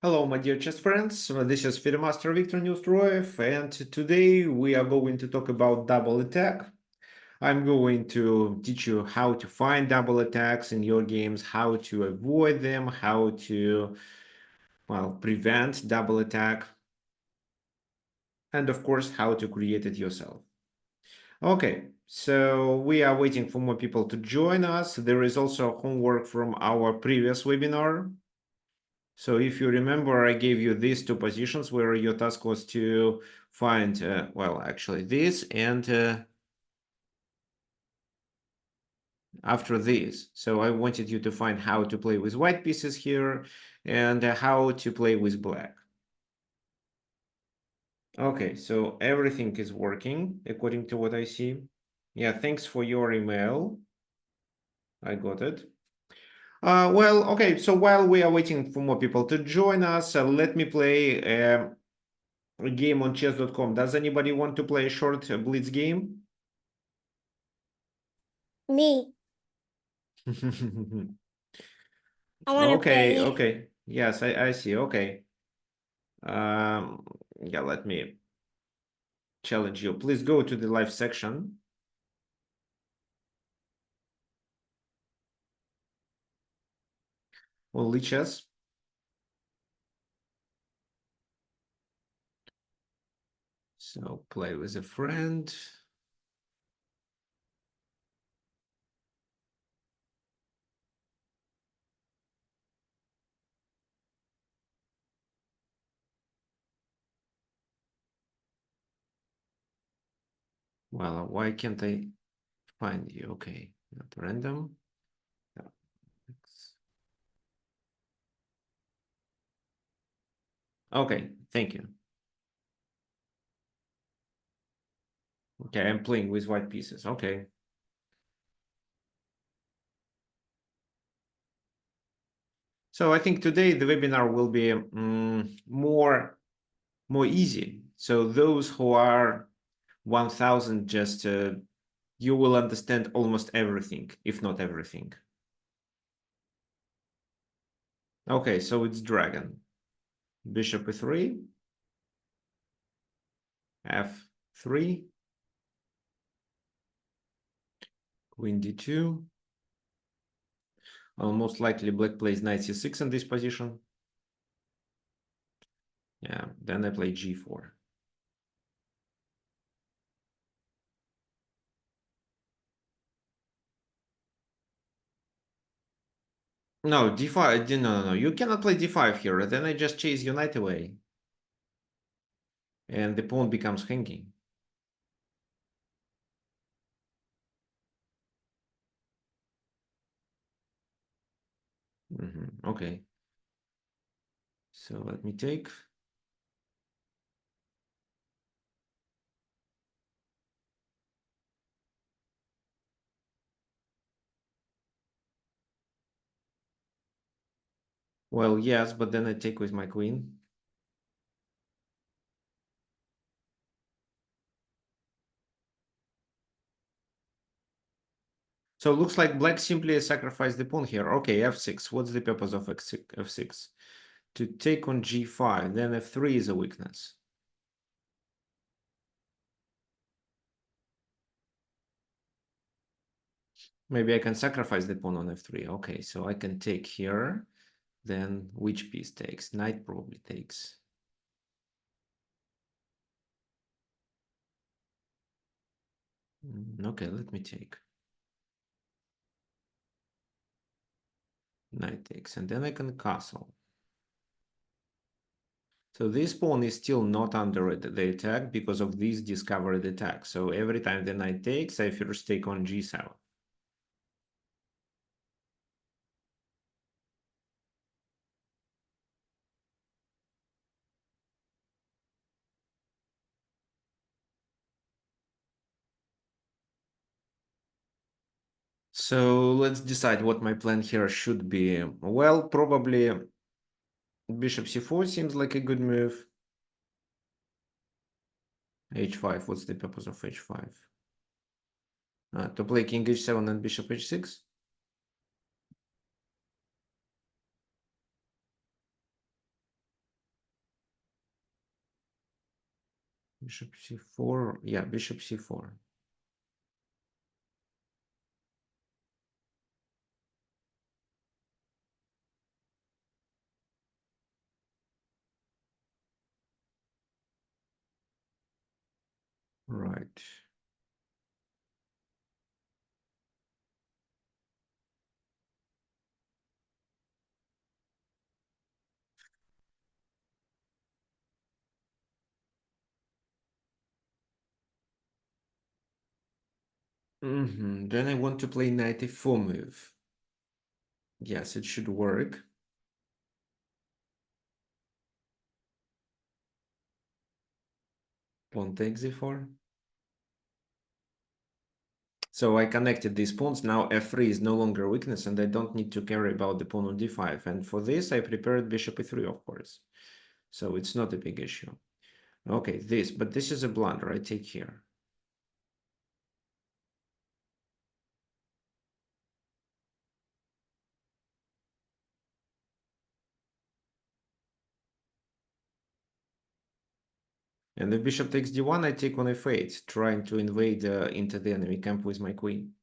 Hello, my dear chess friends. This is Fidemaster Viktor Neustroyev, and today we are going to talk about double attack. I'm going to teach you how to find double attacks in your games, how to avoid them, how to, prevent double attack, and of course, how to create it yourself. Okay, so we are waiting for more people to join us. There is also homework from our previous webinar. So if you remember, I gave you these two positions where your task was to find, actually this and after this. So I wanted you to find how to play with white pieces here and how to play with black. Okay, so everything is working according to what I see. Yeah, thanks for your email. I got it. Okay, so while we are waiting for more people to join us, let me play a game on chess.com. Does anybody want to play a short blitz game? Me. I want to Okay, play. okay. Yes, I see. Okay. Um, yeah, let me challenge you. Please go to the live section. Only chess. So play with a friend. Well, why can't I find you? Okay, not random. No. Okay, thank you. Okay, I'm playing with white pieces. Okay. So I think today the webinar will be more easy. So those who are 1000, just you will understand almost everything, if not everything. Okay, so it's dragon. Bishop e3, f3, queen d2. Most likely black plays knight c6 in this position. Yeah, then I play g4. No, d5. No. You cannot play d5 here. Then I just chase your knight away. And the pawn becomes hanging. Okay. So let me take. Well, yes, but then I take with my queen. So it looks like black simply sacrificed the pawn here. Okay, f6. What's the purpose of f6? To take on g5. Then f3 is a weakness. Maybe I can sacrifice the pawn on f3. Okay, so I can take here. Then which piece takes? Knight probably takes. Okay, let me take. Knight takes, and then I can castle. So this pawn is still not under the attack because of this discovered attack. So every time the knight takes, I first take on g7. So let's decide what my plan here should be. Well, probably bishop c4 seems like a good move. h5, what's the purpose of h5? To play king h7 and bishop h6? Bishop c4. Yeah, bishop c4. Right. Then I want to play knight e4 move. Yes, it should work. Pawn takes e4. So I connected these pawns. Now f3 is no longer a weakness, and I don't need to care about the pawn on d5. And for this, I prepared bishop e3, of course. So it's not a big issue. Okay, but this is a blunder. I take here. And if bishop takes d1, I take on f8, trying to invade into the enemy camp with my queen.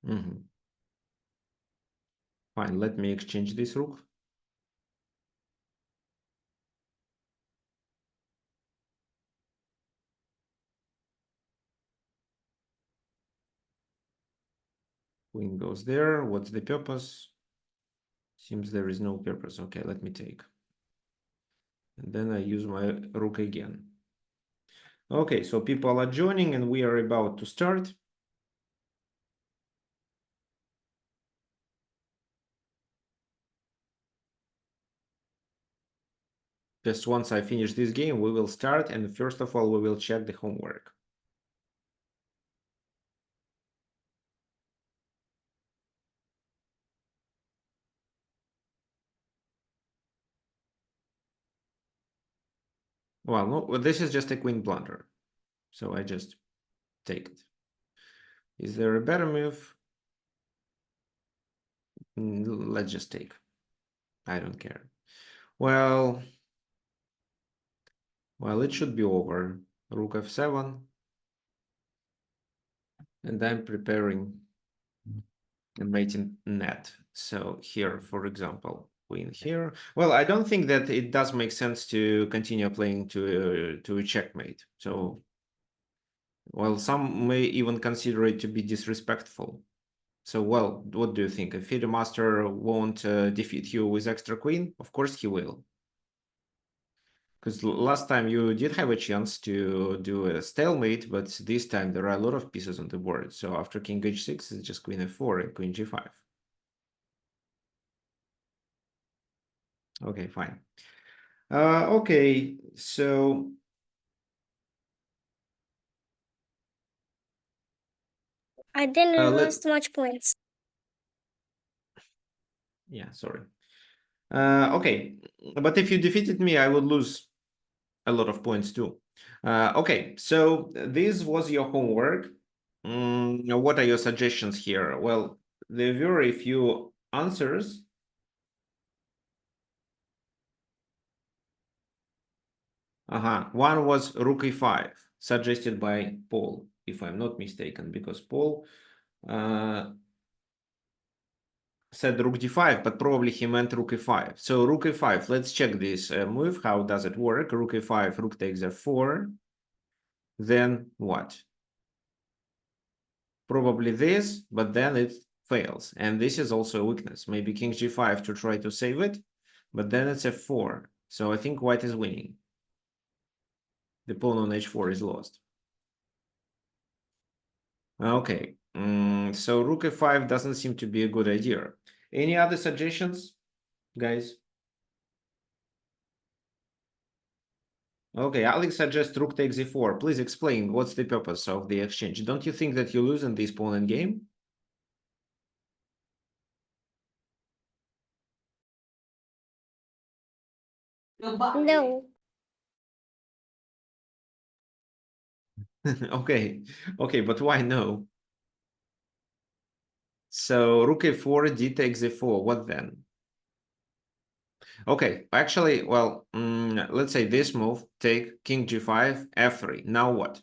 Fine, let me exchange this rook. Queen goes there. What's the purpose? Seems there is no purpose. Okay, let me take. And then I use my rook again. Okay, so people are joining and we are about to start. Just once I finish this game, we will start. And first of all, we will check the homework. Well, no, this is just a queen blunder. So I just take it. Is there a better move? Let's just take. I don't care. Well, it should be over. Rook f7. And I'm preparing a mating net. So here, for example, queen here. Well, I don't think that it does make sense to continue playing to a checkmate. So, well, some may even consider it to be disrespectful. So, well, what do you think? If FIDE master won't defeat you with extra queen, of course he will. Because last time you did have a chance to do a stalemate, but this time there are a lot of pieces on the board. So after king h6, it's just queen f4 and queen g5. Okay, fine. Okay, so I didn't let lose much points. yeah, sorry. Okay, but if you defeated me, I would lose a lot of points too. Okay, so this was your homework. What are your suggestions here? Well, there were very few answers. One was rook e5, suggested by Paul, if I'm not mistaken, because Paul said rook d5, but probably he meant rook e5. So rook e5, let's check this move. How does it work? Rook e5, rook takes f4. Then what? Probably this, but then it fails. And this is also a weakness. Maybe king g5 to try to save it, but then it's f4. So I think white is winning. The pawn on h4 is lost. Okay, so rook f5 doesn't seem to be a good idea. Any other suggestions, guys? Okay, Alex suggests rook takes e4. Please explain what's the purpose of the exchange. Don't you think that you lose in this pawn in game? No, Okay, but why no? So rook a4, d takes a4. What then? Okay, actually, well, let's say this move, take king g5, f3. Now what?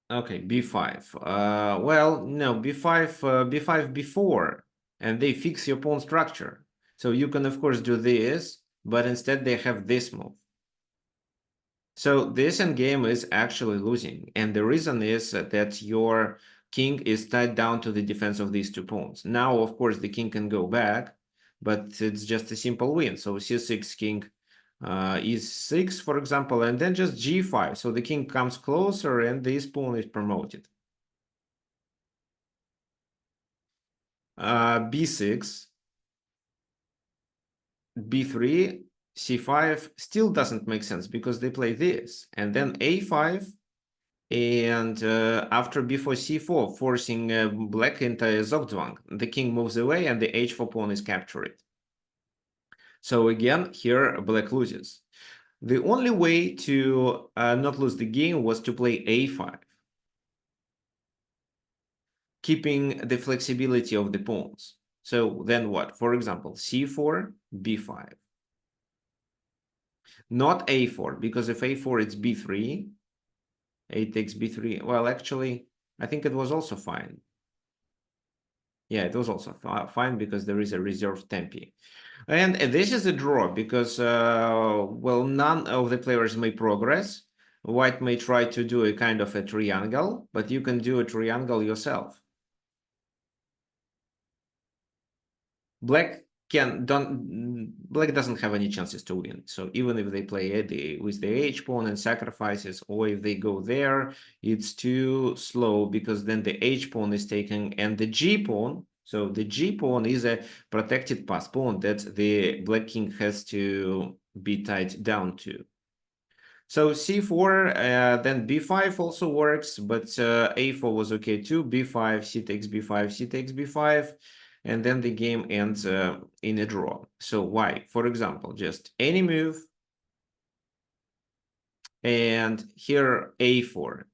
Okay, b5. Well, no, b5, b5 before, and they fix your pawn structure. So you can, of course, do this, but instead they have this move. So this endgame is actually losing, and the reason is that your king is tied down to the defense of these two pawns. Now, of course, the king can go back, but it's just a simple win. So c6 king is 6, for example, and then just g5. So the king comes closer, and this pawn is promoted. B6, b3, c5 still doesn't make sense because they play this, and then a5. And after before c4, forcing black into Zugzwang, the king moves away and the h4 pawn is captured. So again, here black loses. The only way to not lose the game was to play a5, keeping the flexibility of the pawns. So then what? For example, c4, b5. Not a4, because if a4 it's b3, a takes b3. Well, actually, I think it was also fine. Yeah, it was also fine because there is a reserved tempi. And this is a draw because, well, none of the players may progress. White may try to do a kind of a triangle, but you can do a triangle yourself. Black doesn't have any chances to win. So even if they play with the h pawn and sacrifices, or if they go there, it's too slow because then the h pawn is taken and the g pawn. So the g pawn is a protected pass pawn that the black king has to be tied down to. So c4, then b5 also works, but a4 was okay too. b5, c takes b5, c takes b5, and then the game ends in a draw. So why? For example, just any move, and here a4.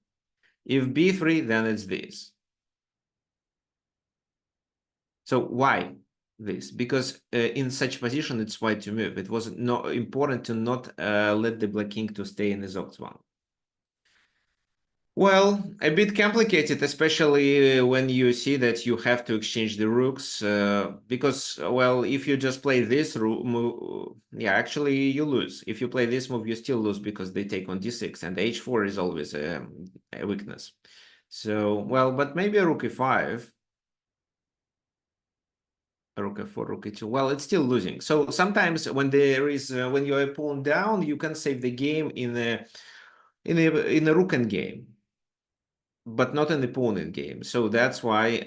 If b3, then it's this. So why this? Because in such position, it's white to move. It was not important to not let the black king to stay in the Zogzwang. Well, a bit complicated, especially when you see that you have to exchange the rooks, because, well, if you just play this move, yeah, actually you lose. If you play this move, you still lose because they take on d6, and h4 is always a weakness. So, well, but maybe a rook e5, rook f4, rook e2. Well, it's still losing. So sometimes when there is when you're a pawn down, you can save the game in a rook endgame, but not an opponent game. So that's why,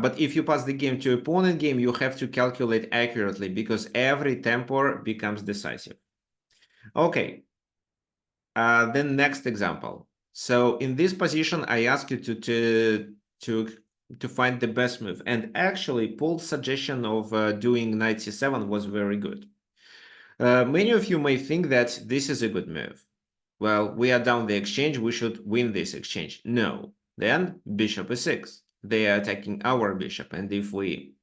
but if you pass the game to opponent game, you have to calculate accurately because every tempo becomes decisive. Okay, then next example. So in this position, I ask you to find the best move. And actually, Paul's suggestion of doing knight c7 was very good. Many of you may think that this is a good move. Well, we are down the exchange, we should win this exchange. No. Then bishop e6. They are attacking our bishop, and if we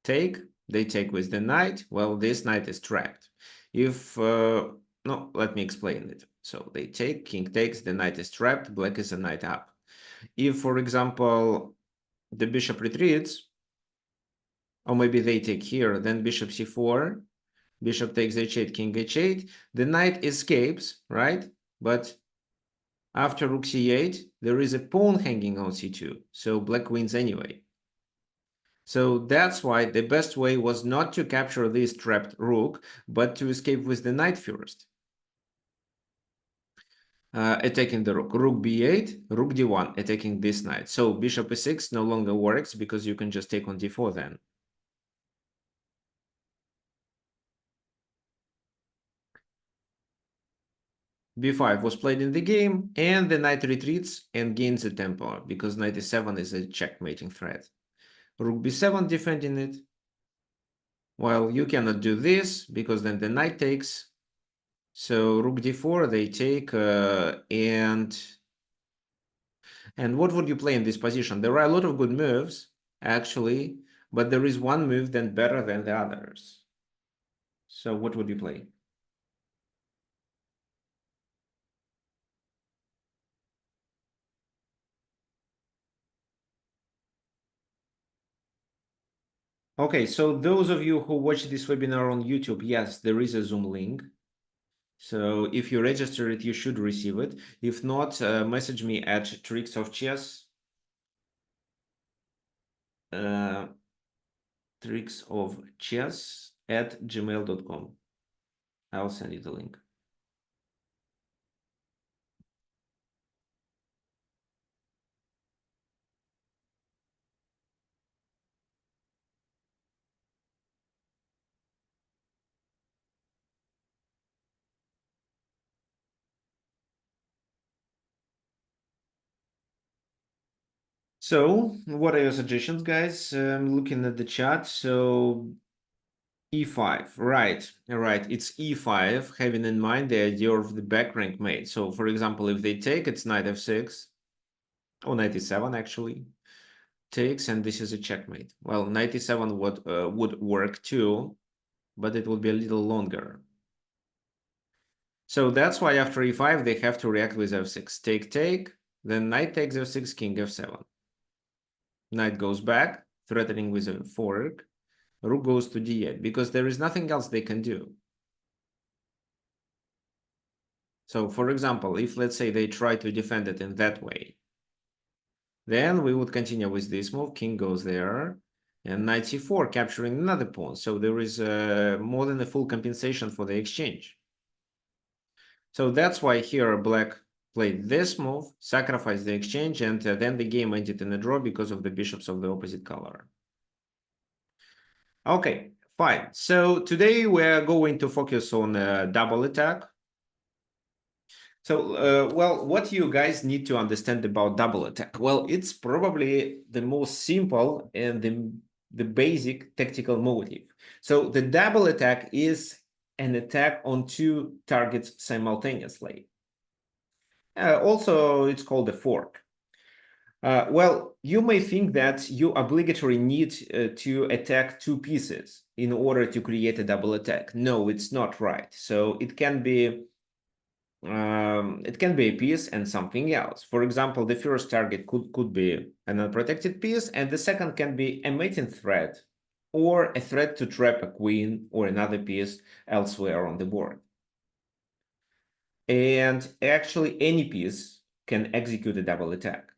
take, they take with the knight. Well, this knight is trapped. If no, let me explain it. So they take, king takes, the knight is trapped, black is a knight up. If, for example, the bishop retreats, or maybe they take here, then bishop c4, bishop takes h8, king h8, the knight escapes, right? But after rook c8, there is a pawn hanging on c2, so black wins anyway. So that's why the best way was not to capture this trapped rook, but to escape with the knight first. Attacking the rook. Rook b8, rook d1, attacking this knight. So bishop e6 no longer works because you can just take on d4 then. b5 was played in the game, and the knight retreats and gains a tempo because knight e7 is a checkmating threat. Rook b7 defending it. Well, you cannot do this because then the knight takes. So rook d4, they take, and what would you play in this position? There are a lot of good moves, actually, but there is one move then better than the others. So what would you play? Okay, so those of you who watch this webinar on YouTube, yes, there is a Zoom link. So if you register it, you should receive it. If not, message me at Tricks of Chess. tricksofchess@gmail.com. I'll send you the link. So what are your suggestions, guys? I'm looking at the chat. So e5, right, it's e5, having in mind the idea of the back rank mate. So for example, if they take, it's knight f6, or knight e7 actually, takes, and this is a checkmate. Well, knight e7 would work too, but it would be a little longer. So that's why after e5, they have to react with f6. Take, then knight takes f6, king f7. Knight goes back, threatening with a fork. Rook goes to d8, because there is nothing else they can do. So for example, if let's say they try to defend it in that way, then we would continue with this move. King goes there, and knight c4, capturing another pawn. So there is more than a full compensation for the exchange. So that's why here black played this move, sacrificed the exchange, and then the game ended in a draw because of the bishops of the opposite color. Okay, fine. So today we're going to focus on double attack. So, well, what you guys need to understand about double attack? Well, it's probably the most simple and the basic tactical motive. So the double attack is an attack on two targets simultaneously. Also, it's called a fork. Well, you may think that you obligatory need to attack two pieces in order to create a double attack. No, it's not right. So it can be a piece and something else. For example, the first target could be an unprotected piece, and the second can be a mating threat or a threat to trap a queen or another piece elsewhere on the board. And actually, any piece can execute a double attack.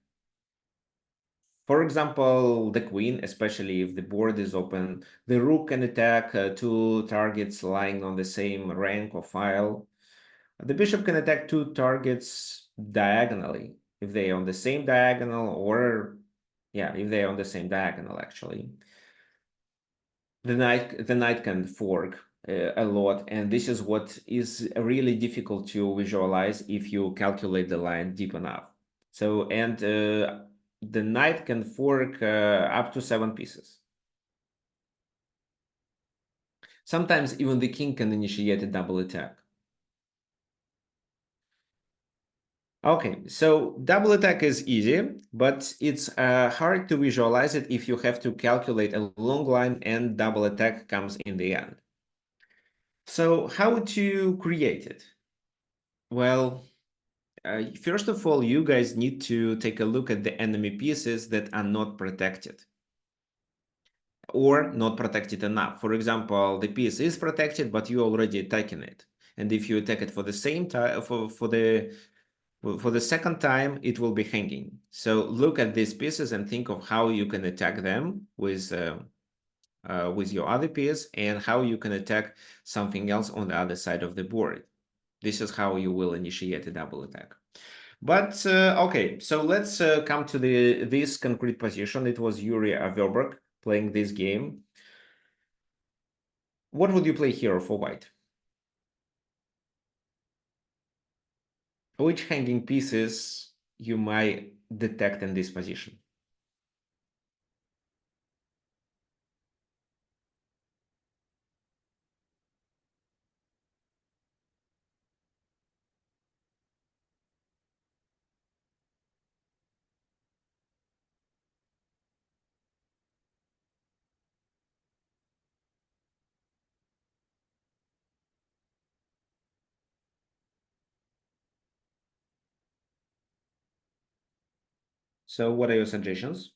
For example, the queen, especially if the board is open, the rook can attack two targets lying on the same rank or file. The bishop can attack two targets diagonally if they are on the same diagonal, or yeah, if they are on the same diagonal actually. The knight can fork a lot, and this is what is really difficult to visualize if you calculate the line deep enough. So, and the knight can fork up to 7 pieces. Sometimes even the king can initiate a double attack. Okay, so double attack is easy, but it's hard to visualize it if you have to calculate a long line and double attack comes in the end. So how to create it? Well, first of all, you guys need to take a look at the enemy pieces that are not protected or not protected enough. For example, the piece is protected, but you already attacking it. And if you attack it for the same time, for the second time, it will be hanging. So look at these pieces and think of how you can attack them with your other piece and how you can attack something else on the other side of the board. This is how you will initiate a double attack. But okay, so let's come to this concrete position. It was Yuri Averberg playing this game. What would you play here for white? Which hanging pieces you might detect in this position? So what are your suggestions?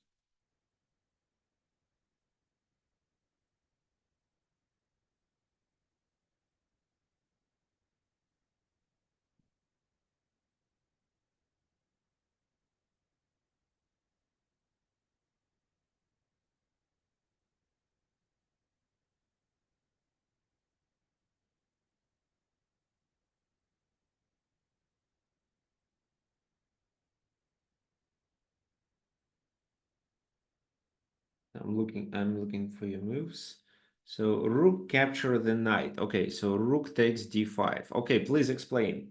I'm looking for your moves. So rook capture the knight. Okay, so rook takes d5. Okay, please explain.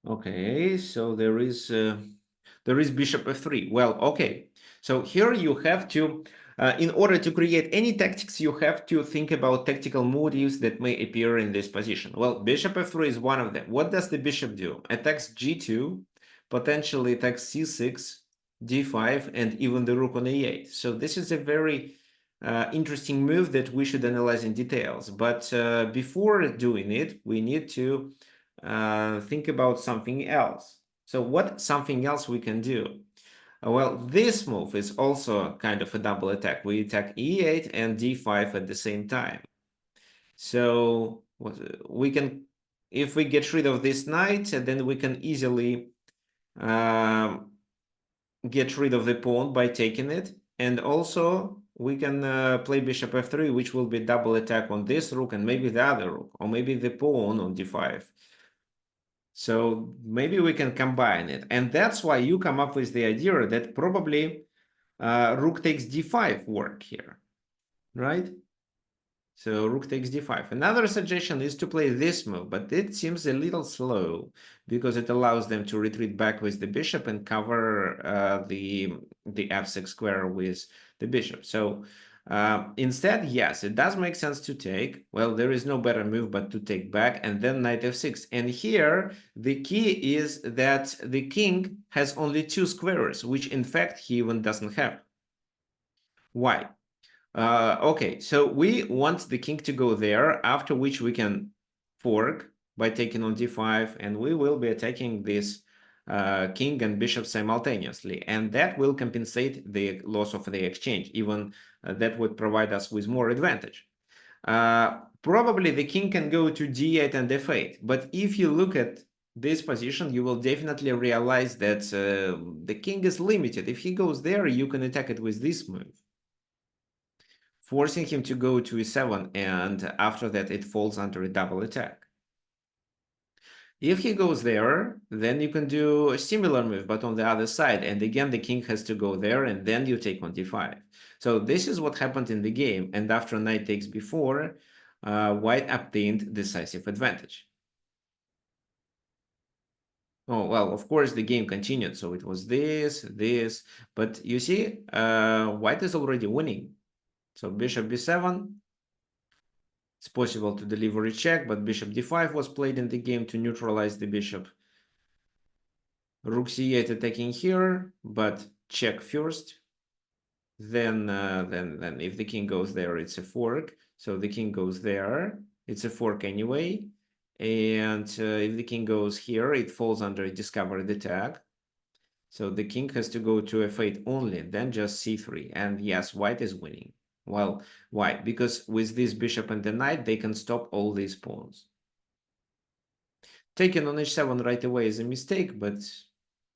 Okay, so there is bishop f3. Well, okay. So here you have to, in order to create any tactics, you have to think about tactical motives that may appear in this position. Well, bishop f3 is one of them. What does the bishop do? Attacks g2, potentially attacks c6, d5, and even the rook on a8. So this is a very interesting move that we should analyze in details. But before doing it, we need to think about something else. So what something else we can do? Well, this move is also kind of a double attack. We attack e8 and d5 at the same time. So we can, if we get rid of this knight, then we can easily get rid of the pawn by taking it. And also we can play bishop f3, which will be double attack on this rook and maybe the other rook, or maybe the pawn on d5. So maybe we can combine it. And that's why you come up with the idea that probably rook takes d5 work here, right? So rook takes d5. Another suggestion is to play this move, but it seems a little slow because it allows them to retreat back with the bishop and cover the f6 square with the bishop. So instead, yes, it does make sense to take. Well, there is no better move but to take back and then knight f6. And here, the key is that the king has only two squares, which in fact he even doesn't have. Why? Okay, so we want the king to go there, after which we can fork by taking on d5, and we will be attacking this king and bishop simultaneously, and that will compensate the loss of the exchange. Even that would provide us with more advantage. Probably the king can go to d8 and f8, but if you look at this position, you will definitely realize that the king is limited. If he goes there, you can attack it with this move, forcing him to go to e7, and after that it falls under a double attack. If he goes there, then you can do a similar move, but on the other side, and again the king has to go there, and then you take on d5. So this is what happened in the game, and after knight takes b4, white obtained decisive advantage. Oh, well, of course the game continued, so it was this, but you see, white is already winning. So bishop b7, it's possible to deliver a check, but bishop d5 was played in the game to neutralize the bishop. Rook c8 attacking here, but check first. Then if the king goes there, it's a fork. So the king goes there, it's a fork anyway. And if the king goes here, it falls under a discovered attack. So the king has to go to f8 only, then just c3. And yes, white is winning. Well, why? Because with this bishop and the knight, they can stop all these pawns. Taking on h7 right away is a mistake, but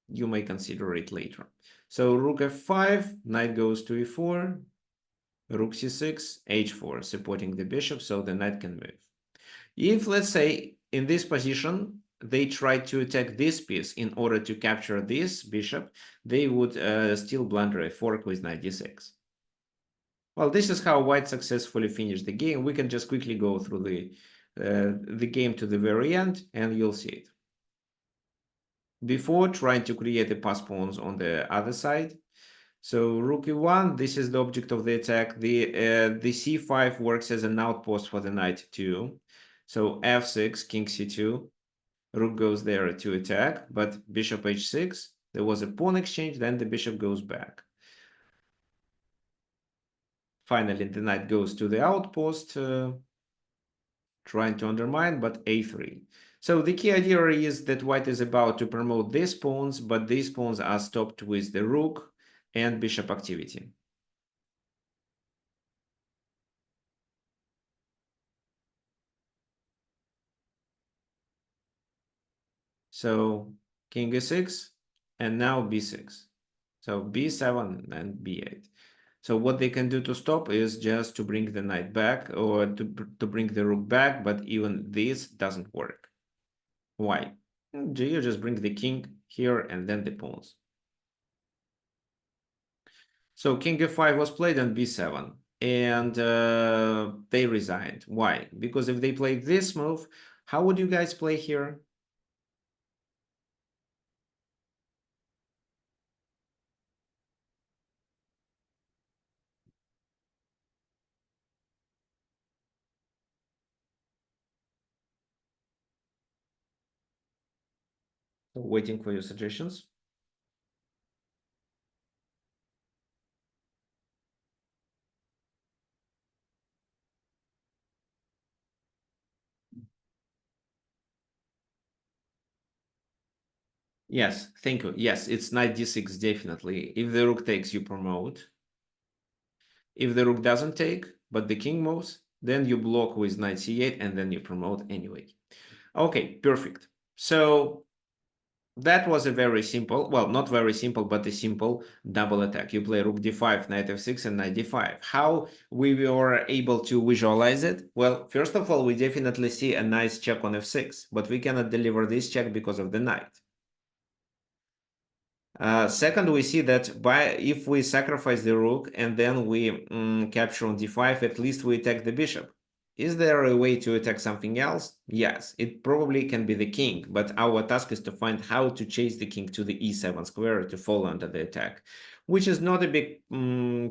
you may consider it later. So rook f5, knight goes to e4, rook c6, h4, supporting the bishop so the knight can move. If, let's say, in this position, they try to attack this piece in order to capture this bishop, they would still blunder a fork with knight d6. Well, this is how white successfully finished the game. We can just quickly go through the game to the very end, and you'll see it. Before trying to create the pass pawns on the other side. So rook e1, this is the object of the attack. The c5 works as an outpost for the knight too. So f6, king c2, rook goes there to attack, but bishop h6, there was a pawn exchange, then the bishop goes back. Finally, the knight goes to the outpost, trying to undermine, but a3. So the key idea is that white is about to promote these pawns, but these pawns are stopped with the rook and bishop activity. So king e6, and now b6. So b7 and b8. So what they can do to stop is just to bring the knight back or to bring the rook back, but even this doesn't work. Why? You just bring the king here and then the pawns. So king f5 was played on b7, and they resigned. Why? Because if they played this move, how would you guys play here? So waiting for your suggestions. Yes, thank you. Yes, it's knight d6, definitely. If the rook takes, you promote. If the rook doesn't take, but the king moves, then you block with knight c8, and then you promote anyway. Okay, perfect. So that was a very simple, well, not very simple, but a simple double attack. You play rook d5, knight f6, and knight d5. How we were able to visualize it? Well, first of all, we definitely see a nice check on f6, but we cannot deliver this check because of the knight. Second, we see that if we sacrifice the rook and then we capture on d5, at least we attack the bishop. Is there a way to attack something else? Yes, it probably can be the king, but our task is to find how to chase the king to the e7 square to fall under the attack, which is not a big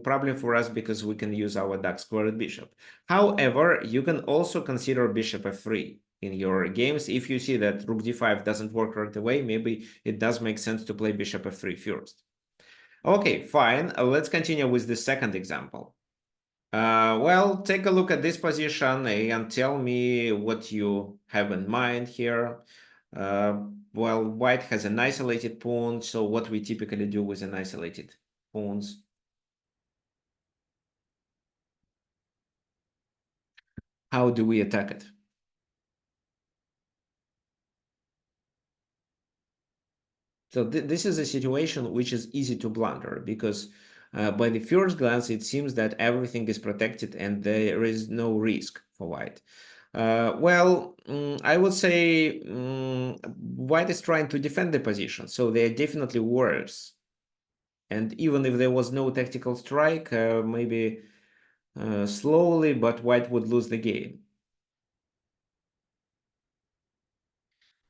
problem for us because we can use our dark squared bishop. However, you can also consider bishop f3 in your games. If you see that rook d5 doesn't work right away, maybe it does make sense to play bishop f3 first. Okay, fine. Let's continue with the second example. Well, take a look at this position and tell me what you have in mind here. Well, white has an isolated pawn, so what we typically do with an isolated pawns? How do we attack it? So this is a situation which is easy to blunder because by the first glance, it seems that everything is protected and there is no risk for white. I would say white is trying to defend the position, so they are definitely worse. And even if there was no tactical strike, maybe slowly, but white would lose the game.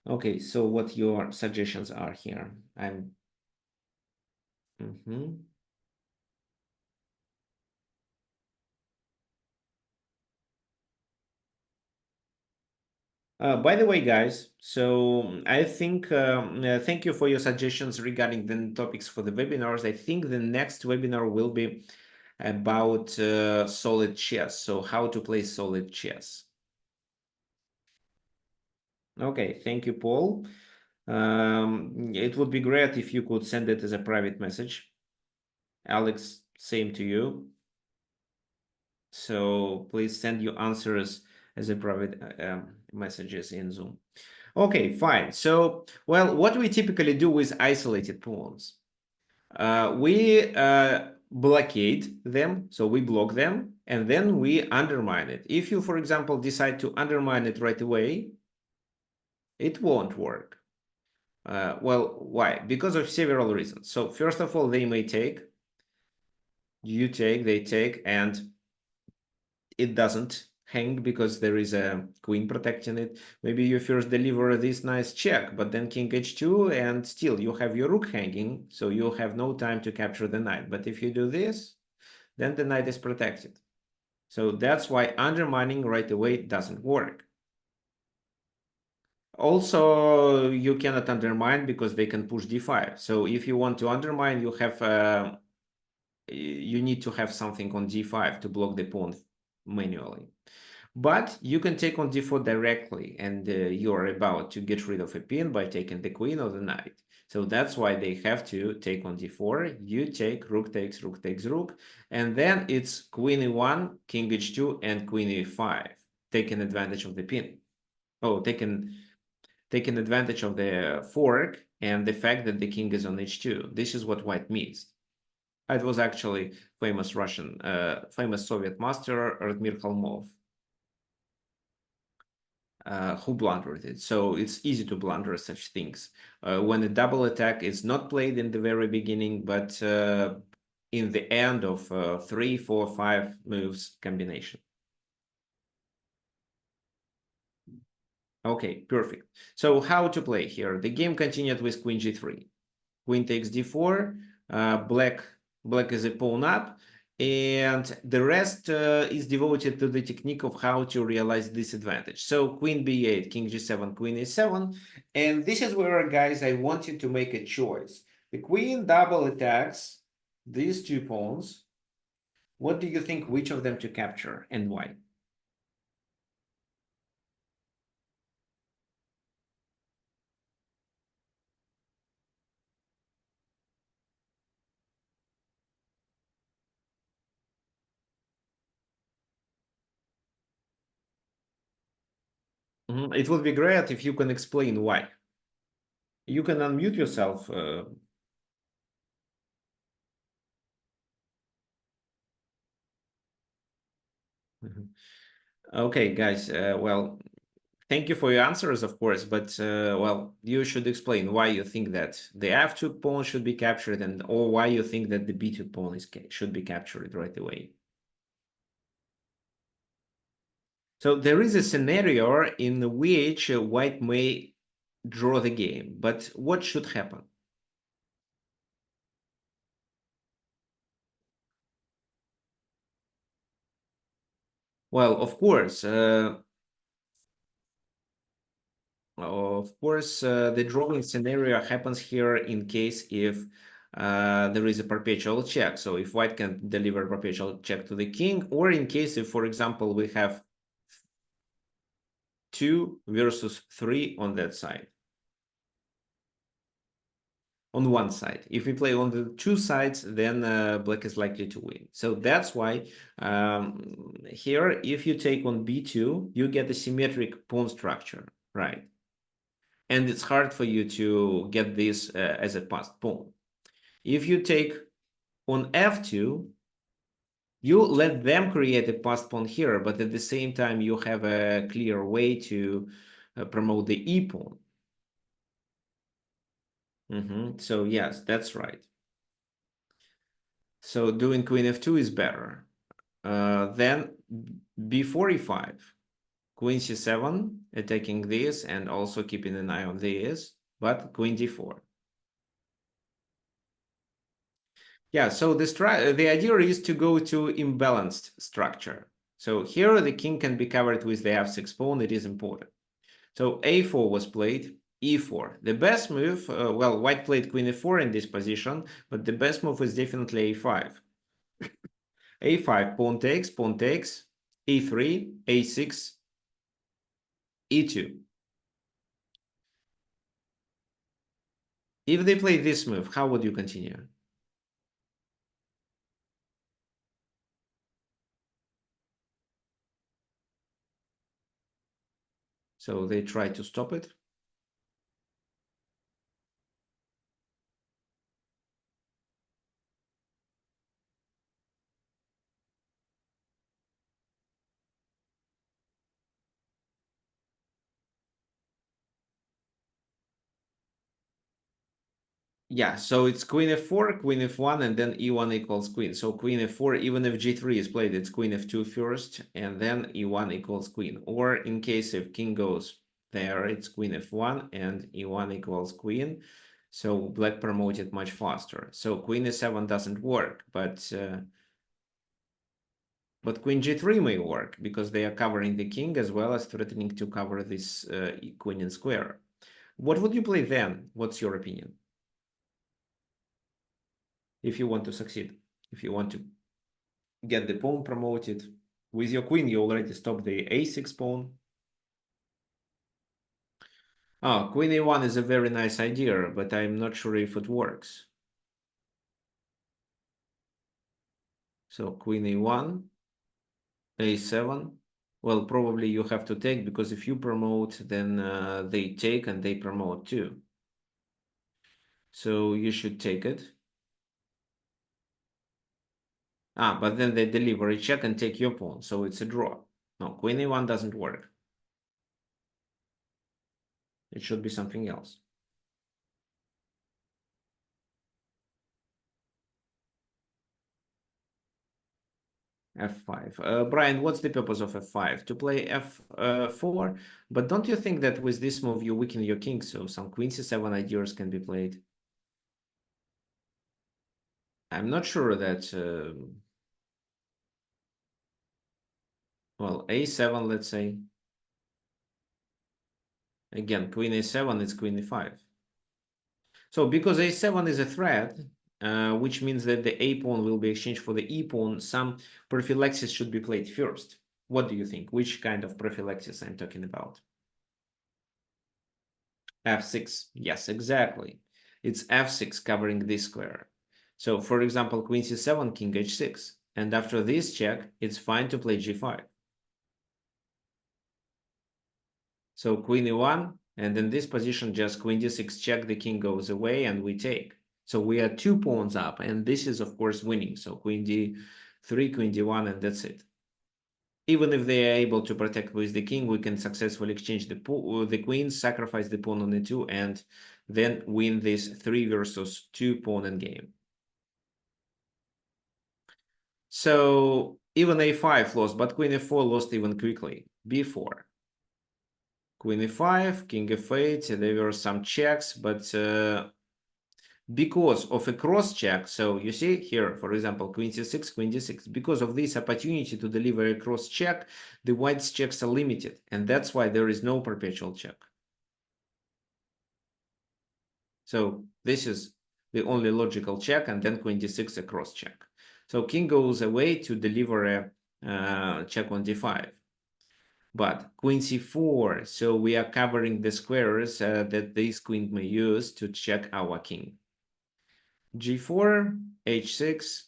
Okay, so what your suggestions are here? I'm. Mhm. By the way, guys, so I think thank you for your suggestions regarding the topics for the webinars. I think the next webinar will be about solid chess. So how to play solid chess. Okay, thank you, Paul. It would be great if you could send it as a private message. Alex, same to you. So please send your answers as a private messages in Zoom. Okay, fine. So, well, what we typically do with isolated pawns, we blockade them, so we block them, and then we undermine it. If you, for example, decide to undermine it right away, it won't work. Well, why? Because of several reasons. So first of all, they may take, you take, they take, and it doesn't hang because there is a queen protecting it. Maybe you first deliver this nice check, but then king h2, and still you have your rook hanging, so you have no time to capture the knight. But if you do this, then the knight is protected. So that's why undermining right away doesn't work. Also, you cannot undermine because they can push d5. So if you want to undermine, you need to have something on d5 to block the pawn manually. But you can take on d4 directly, and you're about to get rid of a pin by taking the queen or the knight. So that's why they have to take on d4. You take rook takes, rook, and then it's queen e1, king h2, and queen e5, taking advantage of the pin. Oh, taking advantage of the fork and the fact that the king is on h2. This is what white missed. It was actually famous famous Soviet master Radmir Khalmov who blundered it. So it's easy to blunder such things when a double attack is not played in the very beginning, but in the end of 3, 4, 5 moves combination. Okay, perfect. So how to play here? The game continued with queen g3. Queen takes d4, black is a pawn up, and the rest is devoted to the technique of how to realize this advantage. So queen b8, king g7, queen a7, and this is where, guys, I want you to make a choice. The queen double attacks these two pawns. What do you think, which of them to capture and why? It would be great if you can explain why. You can unmute yourself. Okay, guys. Well, thank you for your answers, of course, but well, you should explain why you think that the f2 pawn should be captured, and or why you think that the b2 pawn should be captured right away. So there is a scenario in which white may draw the game, but what should happen? Well, of course, the drawing scenario happens here in case if there is a perpetual check. So if white can deliver perpetual check to the king, or in case if, for example, we have 2 versus 3 on that side. On one side. If we play on the two sides, then black is likely to win. So that's why here, if you take on b2, you get a symmetric pawn structure, right? And it's hard for you to get this as a passed pawn. If you take on f2, you let them create a passed pawn here, but at the same time, you have a clear way to promote the e pawn. So yes, that's right. So doing queen f2 is better. Then b4 e5, queen c7, attacking this and also keeping an eye on this, but queen d4. Yeah, so the idea is to go to imbalanced structure. So here the king can be covered with the f6 pawn. It is important. So a4 was played, e4. The best move, well, white played queen e4 in this position, but the best move is definitely a5. a5, pawn takes, e3, a6, e2. If they play this move, how would you continue? So they try to stop it. Yeah, so it's queen f4, queen f1, and then e1 equals queen. So queen f4, even if g3 is played, it's queen f2 first, and then e1 equals queen. Or in case if king goes there, it's queen f1 and e1 equals queen. So black promoted much faster. So queen e7 doesn't work, but But queen g3 may work because they are covering the king as well as threatening to cover this queen in square. What would you play then? What's your opinion? If you want to succeed, if you want to get the pawn promoted. With your queen, you already stopped the a6 pawn. Oh, queen a1 is a very nice idea, but I'm not sure if it works. So queen a1, a7. Well, probably you have to take, because if you promote, then they take and they promote too. So you should take it. Ah, but then they deliver a check and take your pawn, so it's a draw. No, queen a1 doesn't work. It should be something else. f5. Brian, what's the purpose of f5? To play f4? But don't you think that with this move you weaken your king, so some queen c7 ideas can be played? I'm not sure that... well, a7, let's say. Again, queen a7, it's queen e5. So because a7 is a threat, which means that the a pawn will be exchanged for the e pawn, some prophylaxis should be played first. What do you think? Which kind of prophylaxis I'm talking about? f6. Yes, exactly. It's f6 covering this square. So, for example, queen c7, king h6. And after this check, it's fine to play g5. So queen e1, and in this position, just queen d6 check, the king goes away, and we take. So we are 2 pawns up, and this is, of course, winning. So queen d3, queen d1, and that's it. Even if they are able to protect with the king, we can successfully exchange the queen, sacrifice the pawn on e2, and then win this 3 versus 2 pawn endgame. So even a5 lost, but queen e4 lost even quickly. b4. Queen e5, king f8, there were some checks, but because of a cross check, so you see here, for example, queen c6, queen d6, because of this opportunity to deliver a cross check, the white's checks are limited, and that's why there is no perpetual check. So this is the only logical check, and then queen d6 a cross check. So king goes away to deliver a check on d5. But queen c4, so we are covering the squares that this queen may use to check our king. g4, h6,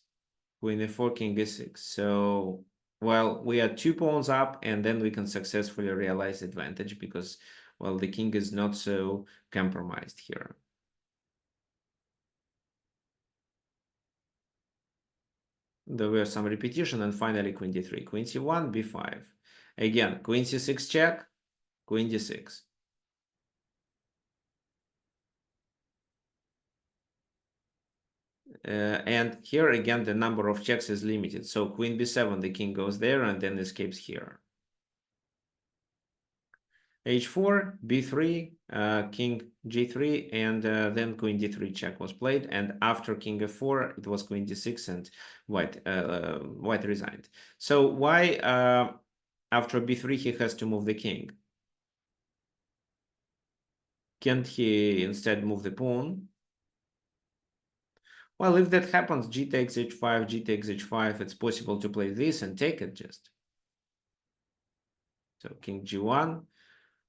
queen e4, king e6. So, well, we are 2 pawns up, and then we can successfully realize advantage because, well, the king is not so compromised here. There were some repetition, and finally queen d3, queen c1, b5. Again, queen c6 check, queen d6. And here again, the number of checks is limited. So queen b7, the king goes there and then escapes here. h4, b3, king g3, and then queen d3 check was played. And after king f4, it was queen d6, and white resigned. So why after b3 he has to move the king? Can't he instead move the pawn? Well, if that happens, g takes h5, g takes h5, it's possible to play this and take it just. So king g1.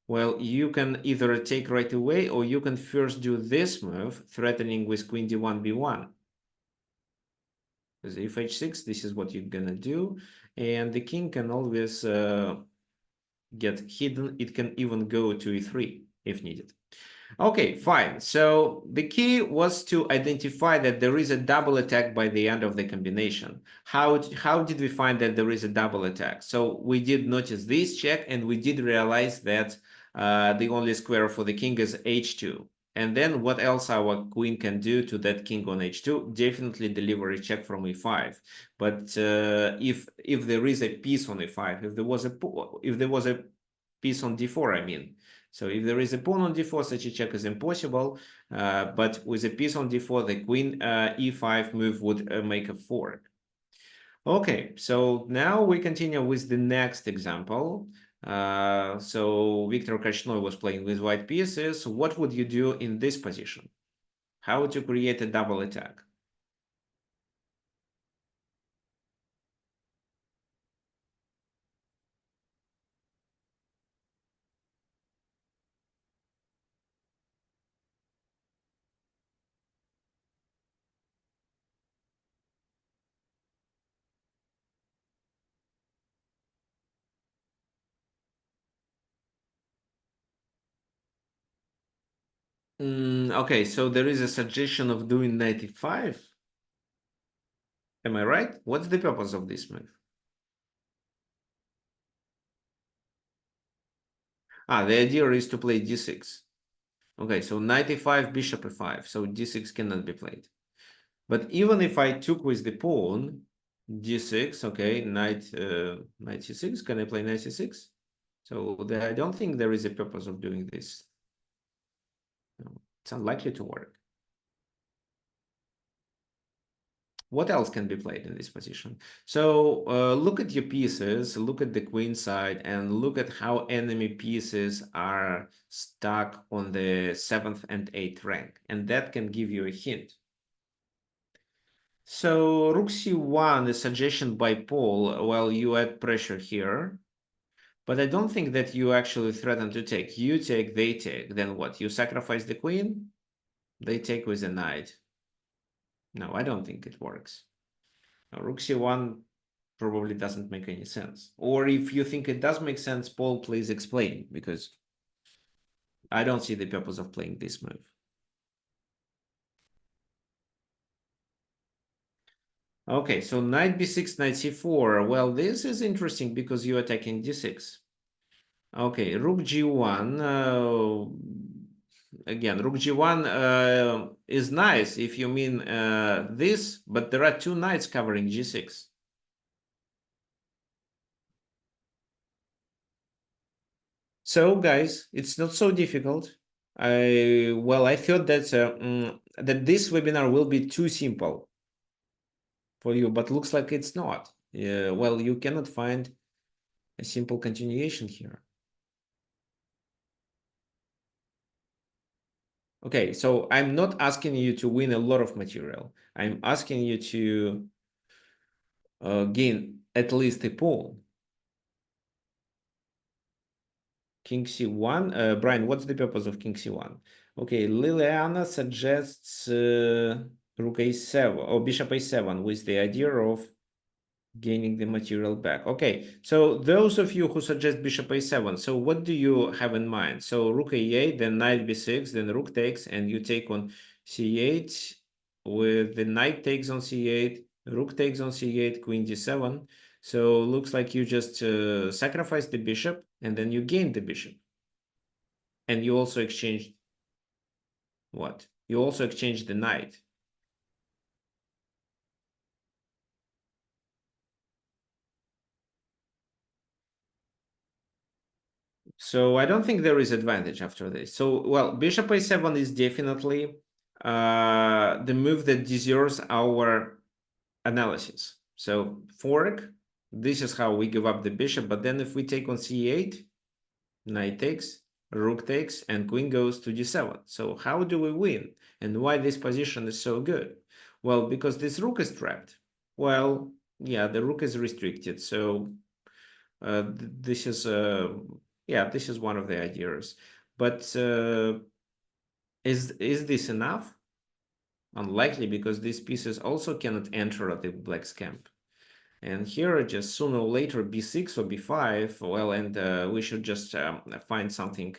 Well, you can either take right away, or you can first do this move, threatening with queen d1, b1. Because if h6, this is what you're gonna do. And the king can always get hidden. It can even go to e3 if needed. Okay, fine. So the key was to identify that there is a double attack by the end of the combination. How did we find that there is a double attack? So we did notice this check, and we did realize that the only square for the king is h2. And then what else our queen can do to that king on h2? Definitely deliver a check from e5. But if there is a piece on e5, if there was a piece on d4, I mean. So if there is a pawn on d4, such a check is impossible. But with a piece on d4, the queen e5 move would make a fork. Okay, so now we continue with the next example. So Viktor Kachnoi was playing with white pieces. What would you do in this position? How to create a double attack? Okay, so there is a suggestion of doing 95. Am I right? What's the purpose of this move? The idea is to play d6. Okay, so 95, bishop e5, so d6 cannot be played. But even if I took with the pawn, d6, okay, knight c6, can I play knight c6? So I don't think there is a purpose of doing this. No, it's unlikely to work. What else can be played in this position? So look at your pieces, look at the queen side, and look at how enemy pieces are stuck on the 7th and 8th rank. And that can give you a hint. So rook c1 is suggestion by Paul. Well, you add pressure here. But I don't think that you actually threaten to take. You take, they take. Then what? You sacrifice the queen? They take with a knight. No, I don't think it works. Rook c1 probably doesn't make any sense. Or if you think it does make sense, Paul, please explain, because I don't see the purpose of playing this move. Okay, so knight b6, knight c4. Well, this is interesting because you're attacking d6. Okay, rook g1. Again, rook g1 is nice if you mean this, but there are two knights covering g6. So, guys, it's not so difficult. I thought that that this webinar will be too simple for you, but looks like it's not. Well, you cannot find a simple continuation here. Okay, so I'm not asking you to win a lot of material. I'm asking you to gain at least a pawn. King c1. Brian, what's the purpose of king c1? Okay, Liliana suggests rook a7 or bishop a7 with the idea of gaining the material back. Okay, so those of you who suggest bishop a7, so what do you have in mind? So rook a8, then knight b6, then rook takes, and you take on c8 with the knight takes on c8, rook takes on c8, queen d7. So looks like you just sacrifice the bishop and then you gain the bishop. And you also exchanged what? You also exchanged the knight. So I don't think there is advantage after this. So, well, bishop a7 is definitely the move that deserves our analysis. So fork, this is how we give up the bishop. But then if we take on c8, knight takes, rook takes, and queen goes to d7. So how do we win? And why this position is so good? Well, because this rook is trapped. Well, yeah, the rook is restricted. So this is this is one of the ideas. But is this enough? Unlikely, because these pieces also cannot enter the black's camp. And here, just sooner or later, b6 or b5. Well, and we should just find something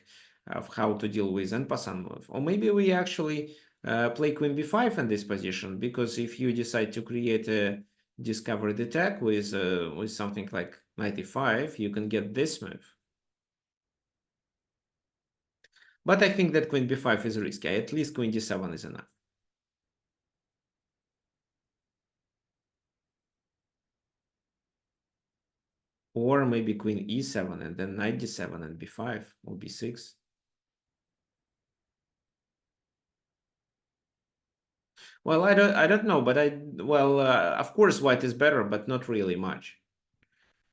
of how to deal with en passant move. Or maybe we actually play queen b5 in this position, because if you decide to create a discovered attack with something like knight e5, you can get this move. But I think that queen b5 is risky. At least queen d7 is enough. Or maybe queen e7 and then knight d7 and b5 or b6. Well, I don't know, but of course white is better, but not really much.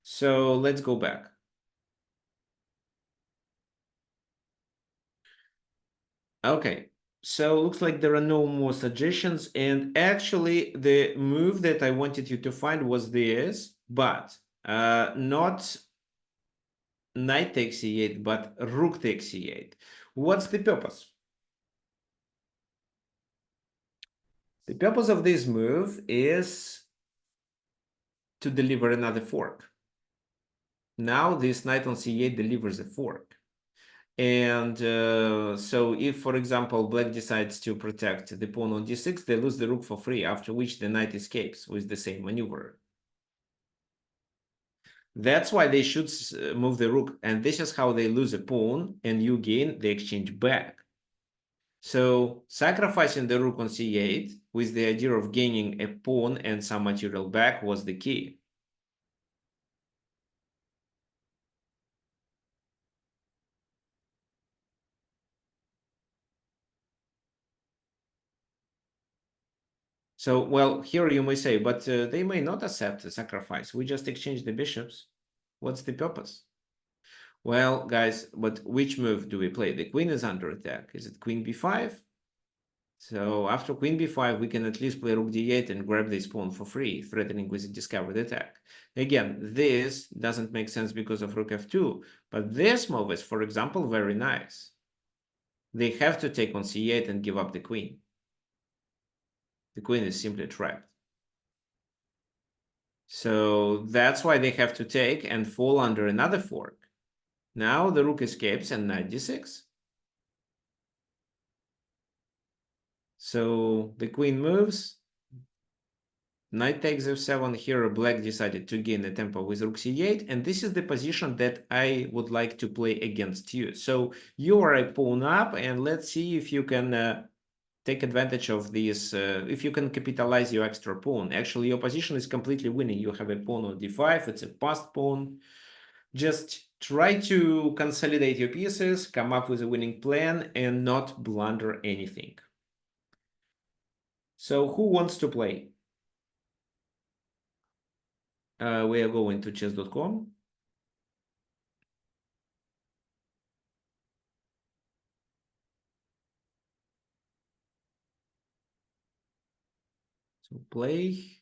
So let's go back. Okay, so looks like there are no more suggestions, and actually the move that I wanted you to find was this, but not knight takes c8, but rook takes c8. What's the purpose? The purpose of this move is to deliver another fork. Now this knight on c8 delivers a fork. And so if, for example, black decides to protect the pawn on d6, they lose the rook for free, after which the knight escapes with the same maneuver. That's why they should move the rook, and this is how they lose a pawn and you gain the exchange back. So sacrificing the rook on c8 with the idea of gaining a pawn and some material back was the key. So, well, here you may say, but they may not accept the sacrifice. We just exchange the bishops. What's the purpose? Well, guys, but which move do we play? The queen is under attack. Is it queen b5? So after queen b5, we can at least play rook d8 and grab this pawn for free, threatening with a discovered attack. Again, this doesn't make sense because of rook f2, but this move is, for example, very nice. They have to take on c8 and give up the queen. The queen is simply trapped. So that's why they have to take and fall under another fork. Now the rook escapes and knight d6. So the queen moves. Knight takes f7. Here black decided to gain the tempo with rook c8, and this is the position that I would like to play against you. So you are a pawn up, and let's see if you can take advantage of this, if you can capitalize your extra pawn. Actually, your position is completely winning. You have a pawn on d5, it's a passed pawn. Just try to consolidate your pieces, come up with a winning plan, and not blunder anything. So who wants to play? We are going to chess.com. So play.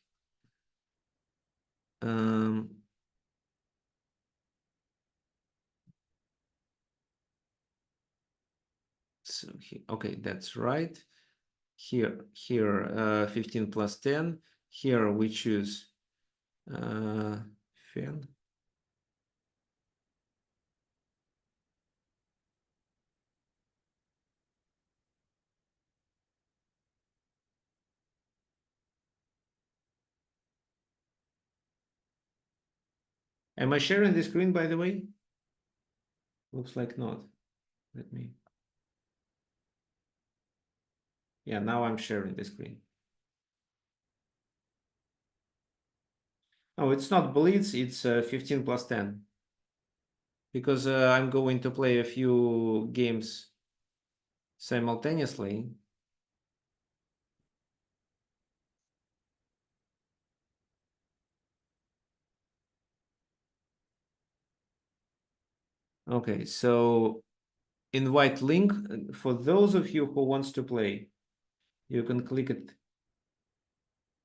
So okay, that's right. Here, 15 plus 10. Here we choose fin. Am I sharing the screen, by the way? Looks like not. Let me. Yeah, now I'm sharing the screen. Oh, it's not Blitz, it's 15 plus 10. Because I'm going to play a few games simultaneously. Okay, so invite link for those of you who wants to play. You can click it.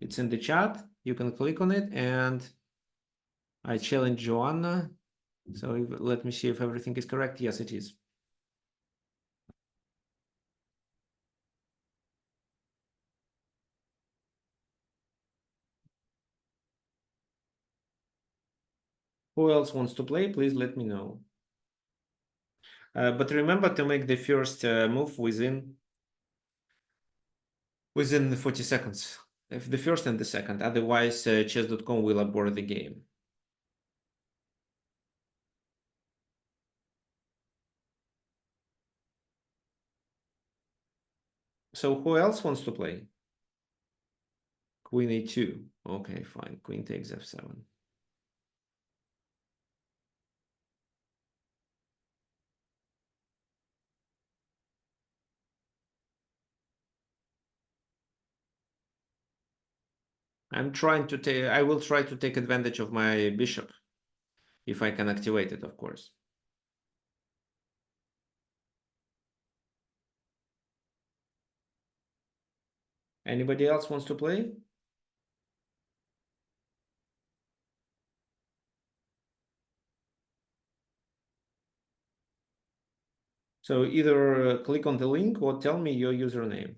It's in the chat. You can click on it, and I challenge Joanna. So let me see if everything is correct. Yes, it is. Who else wants to play? Please let me know. But remember to make the first move within the 40 seconds. If the first and the second, otherwise chess.com will abort the game. So who else wants to play? Queen a2. Okay, fine. Queen takes f7. I will try to take advantage of my bishop, if I can activate it, of course. Anybody else wants to play? So either click on the link or tell me your username.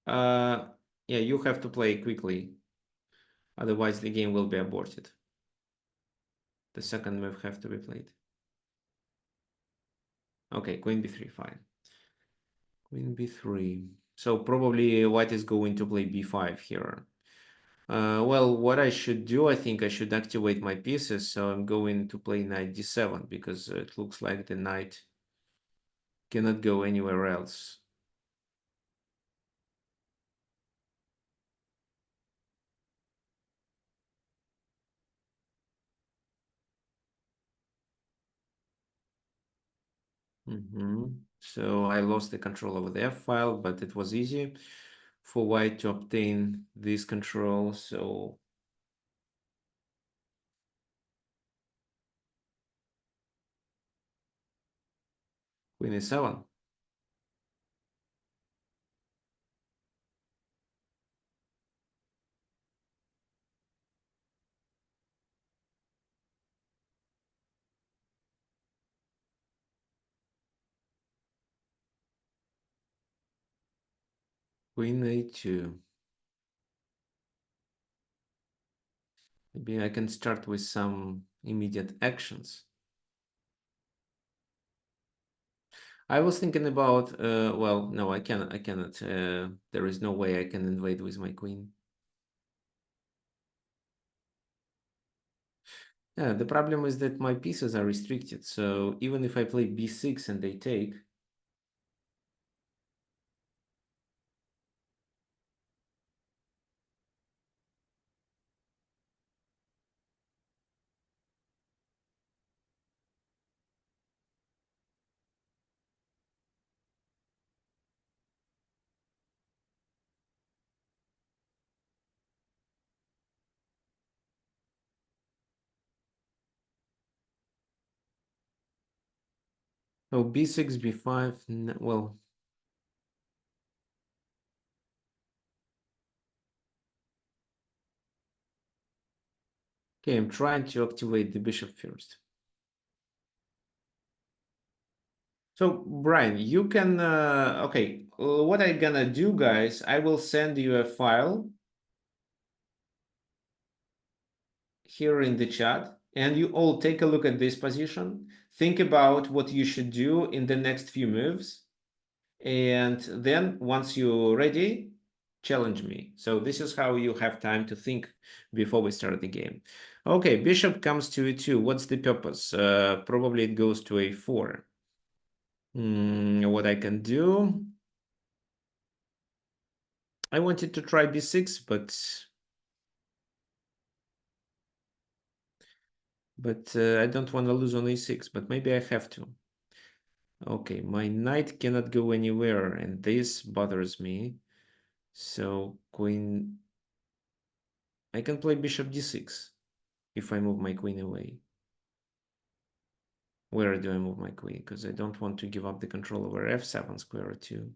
Yeah, you have to play quickly. Otherwise, the game will be aborted. The second move have to be played. Okay, queen b3, fine. Queen b3. So probably white is going to play b5 here. Well, what I should do, I think I should activate my pieces. So I'm going to play knight d7 because it looks like the knight cannot go anywhere else. So I lost the control over the f file, but it was easy for white to obtain this control. So queen e7. Queen a2. Maybe I can start with some immediate actions. I was thinking about, well, no, I cannot. There is no way I can invade with my queen. Yeah, the problem is that my pieces are restricted. So even if I play b6 and they take, oh, b6, b5, well, okay, I'm trying to activate the bishop first. So, Brian, you can, okay, what I'm gonna do, guys, I will send you a file here in the chat, and you all take a look at this position. Think about what you should do in the next few moves. And then once you're ready, challenge me. So this is how you have time to think before we start the game. Okay, bishop comes to e2. What's the purpose? Probably it goes to a4. What I can do? I wanted to try b6, but I don't want to lose on a6, but maybe I have to. Okay, my knight cannot go anywhere, and this bothers me. So queen... I can play bishop d6 if I move my queen away. Where do I move my queen? Because I don't want to give up the control over f7 square too.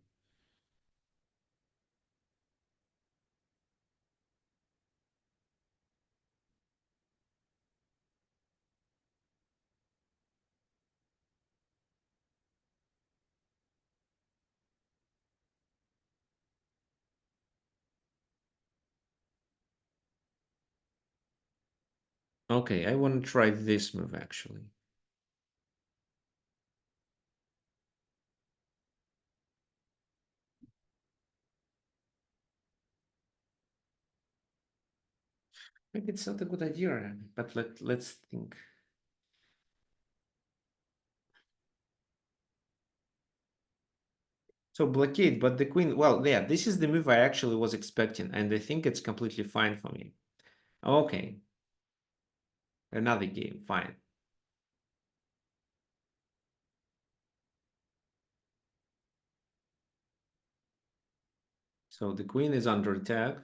Okay, I want to try this move actually. Maybe it's not a good idea, but let's think. So blockade, but the queen, well, yeah, this is the move I actually was expecting, and I think it's completely fine for me. Okay. Another game, fine. So the queen is under attack.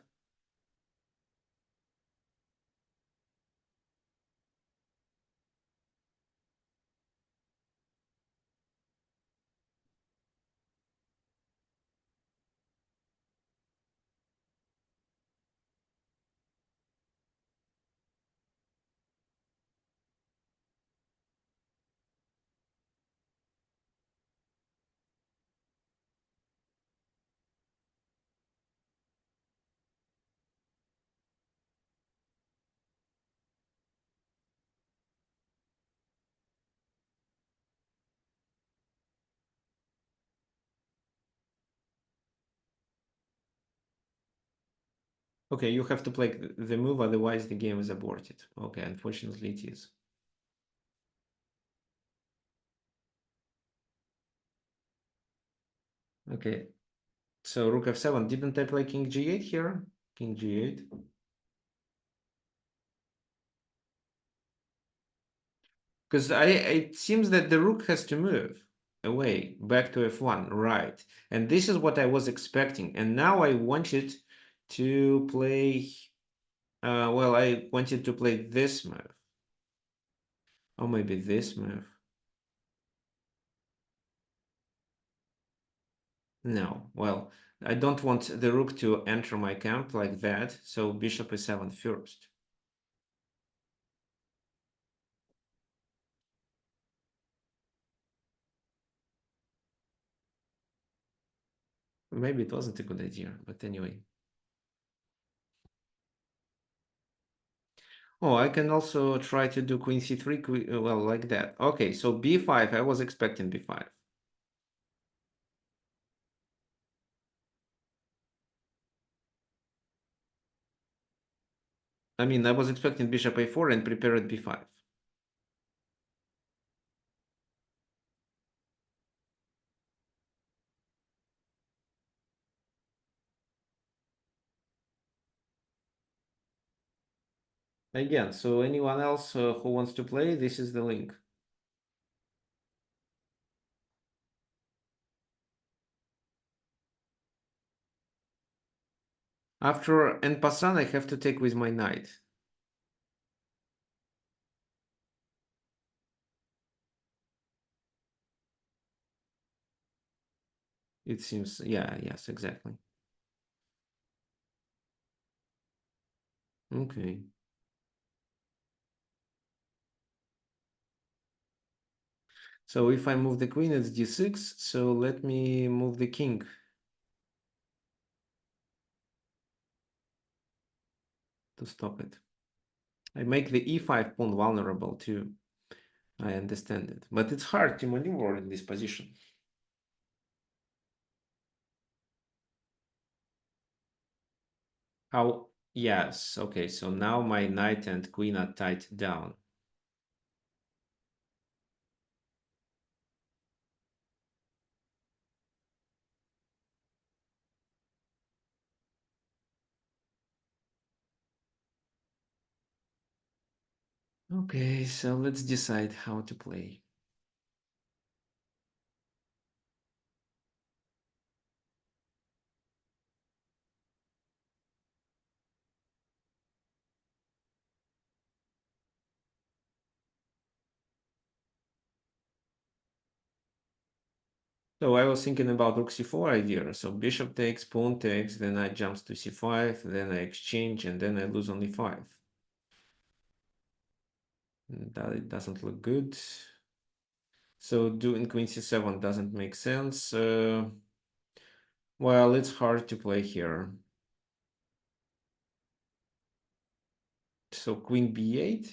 Okay, you have to play the move, otherwise the game is aborted. Okay, unfortunately it is. Okay, so rook f7. Didn't I play king g8 here? King g8. Because it seems that the rook has to move away, back to f1, right? And this is what I was expecting. And now I wanted to play, well, I wanted to play this move. Or maybe this move. No, well, I don't want the rook to enter my camp like that, so bishop e7 first. Maybe it wasn't a good idea, but anyway. Oh, I can also try to do queen c3, well, like that. Okay, so b5, I was expecting b5. I mean, I was expecting bishop a4 and prepared b5. Again, so anyone else who wants to play, this is the link. After en passant, I have to take with my knight. It seems, yeah, yes, exactly. Okay. So if I move the queen, it's d6. So let me move the king. To stop it. I make the e5 pawn vulnerable too. I understand it. But it's hard to maneuver in this position. How? Yes. Okay, so now my knight and queen are tied down. Okay, so let's decide how to play. So I was thinking about rook c4 idea. So bishop takes, pawn takes, then I jumps to c5, then I exchange, and then I lose on e5. That it doesn't look good. So doing queen c7 doesn't make sense. Well, it's hard to play here. So queen b8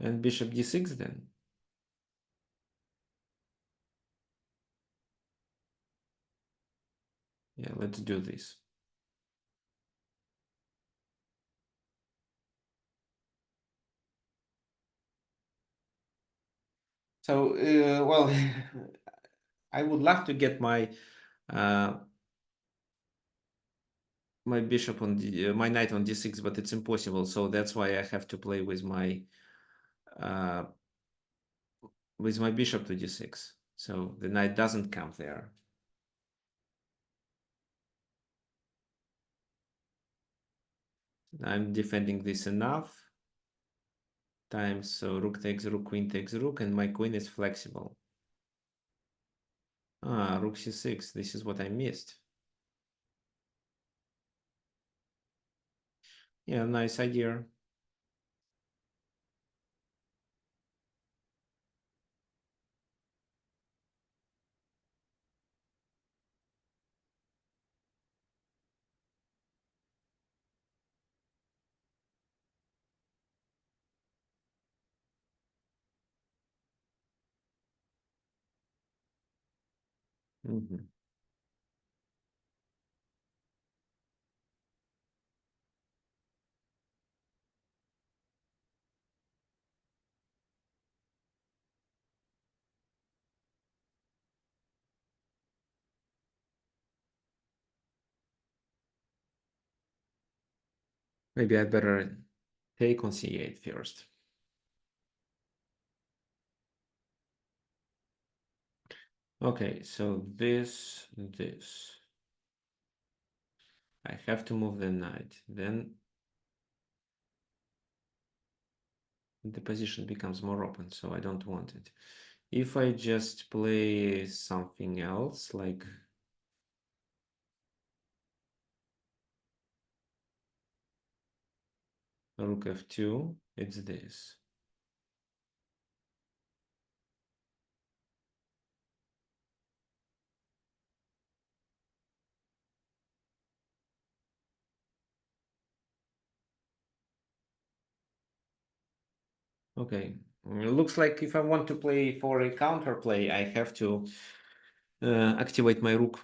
and bishop d6 then. Yeah, let's do this. So, well, I would love to get my my bishop on my knight on d6, but it's impossible. So that's why I have to play uh, with my bishop to d6. So the knight doesn't come there. I'm defending this enough times, so rook takes rook, and my queen is flexible. Ah, rook c6, this is what I missed. Yeah, nice idea. Mhm. Maybe I'd better take on c8 first. Okay, so this. I have to move the knight. Then the position becomes more open, so I don't want it. If I just play something else, like rook f2, it's this. Okay, looks like if I want to play for a counterplay, I have to activate my rook.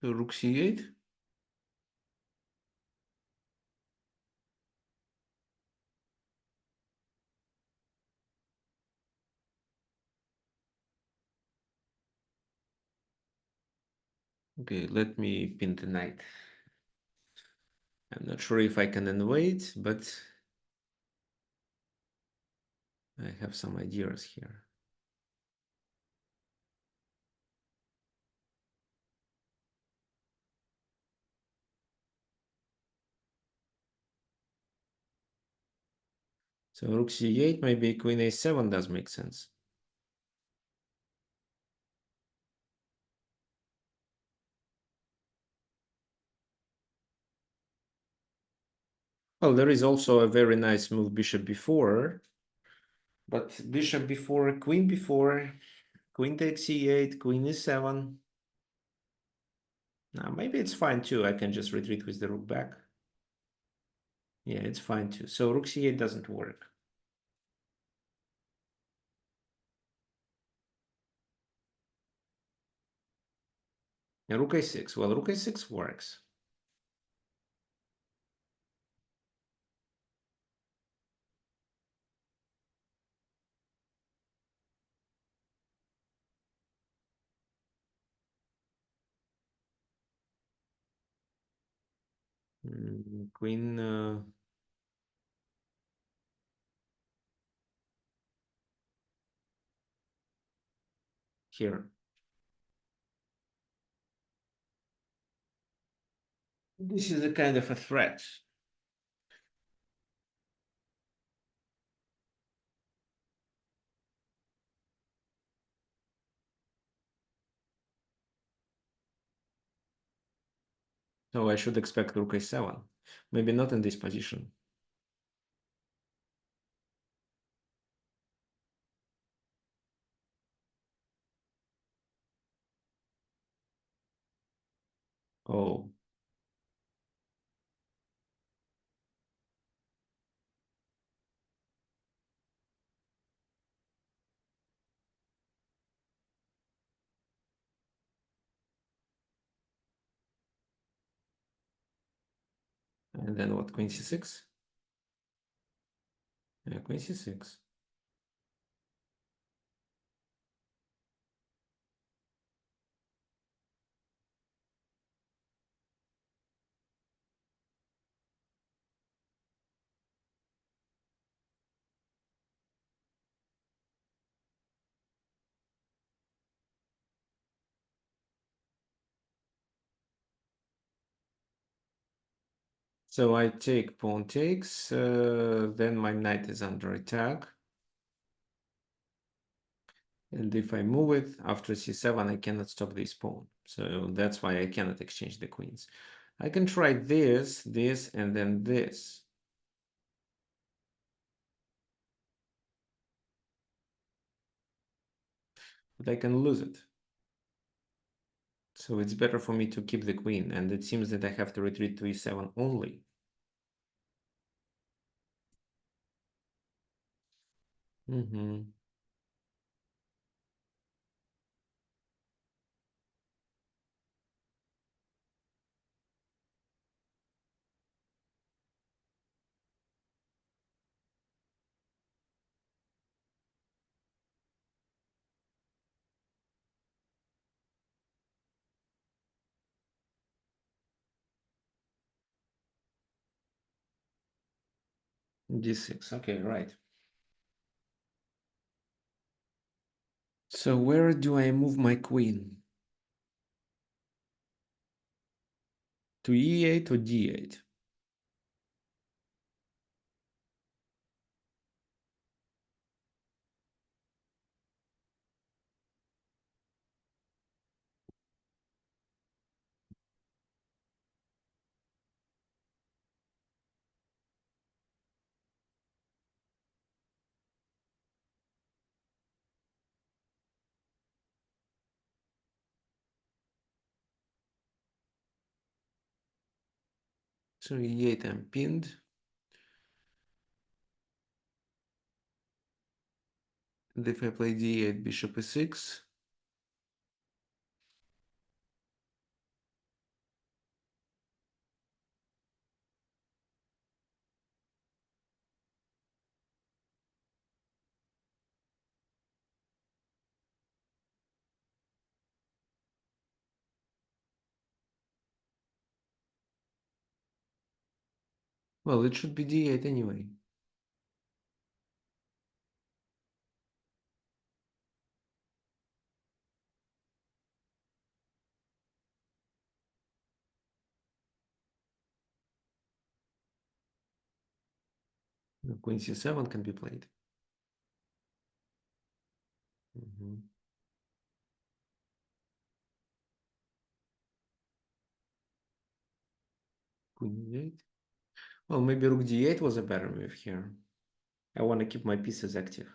So rook c8. Okay, let me pin the knight. I'm not sure if I can invade, but I have some ideas here. So rook c8, maybe queen a7 does make sense. Well, there is also a very nice move bishop before, but bishop before, queen takes c8, queen e7. Now, maybe it's fine too. I can just retreat with the rook back. Yeah, it's fine too. So rook c8 doesn't work. And rook a6. Well, rook a6 works. Queen here. This is a kind of a threat. So I should expect rook a7. Maybe not in this position. Oh, and then what? Queen c6? Yeah, queen c6. . So I take pawn takes, then my knight is under attack. And if I move it after c7, I cannot stop this pawn. So that's why I cannot exchange the queens. I can try this, this, and then this. But I can lose it. So it's better for me to keep the queen. And it seems that I have to retreat to e7 only. D6. Okay, right. So where do I move my queen? To e8 or d8? So e8 I'm pinned. And if I play d8, bishop e6. Well, it should be d8 anyway. Queen c7 can be played. Queen e8. Well, maybe rook d8 was a better move here. I want to keep my pieces active.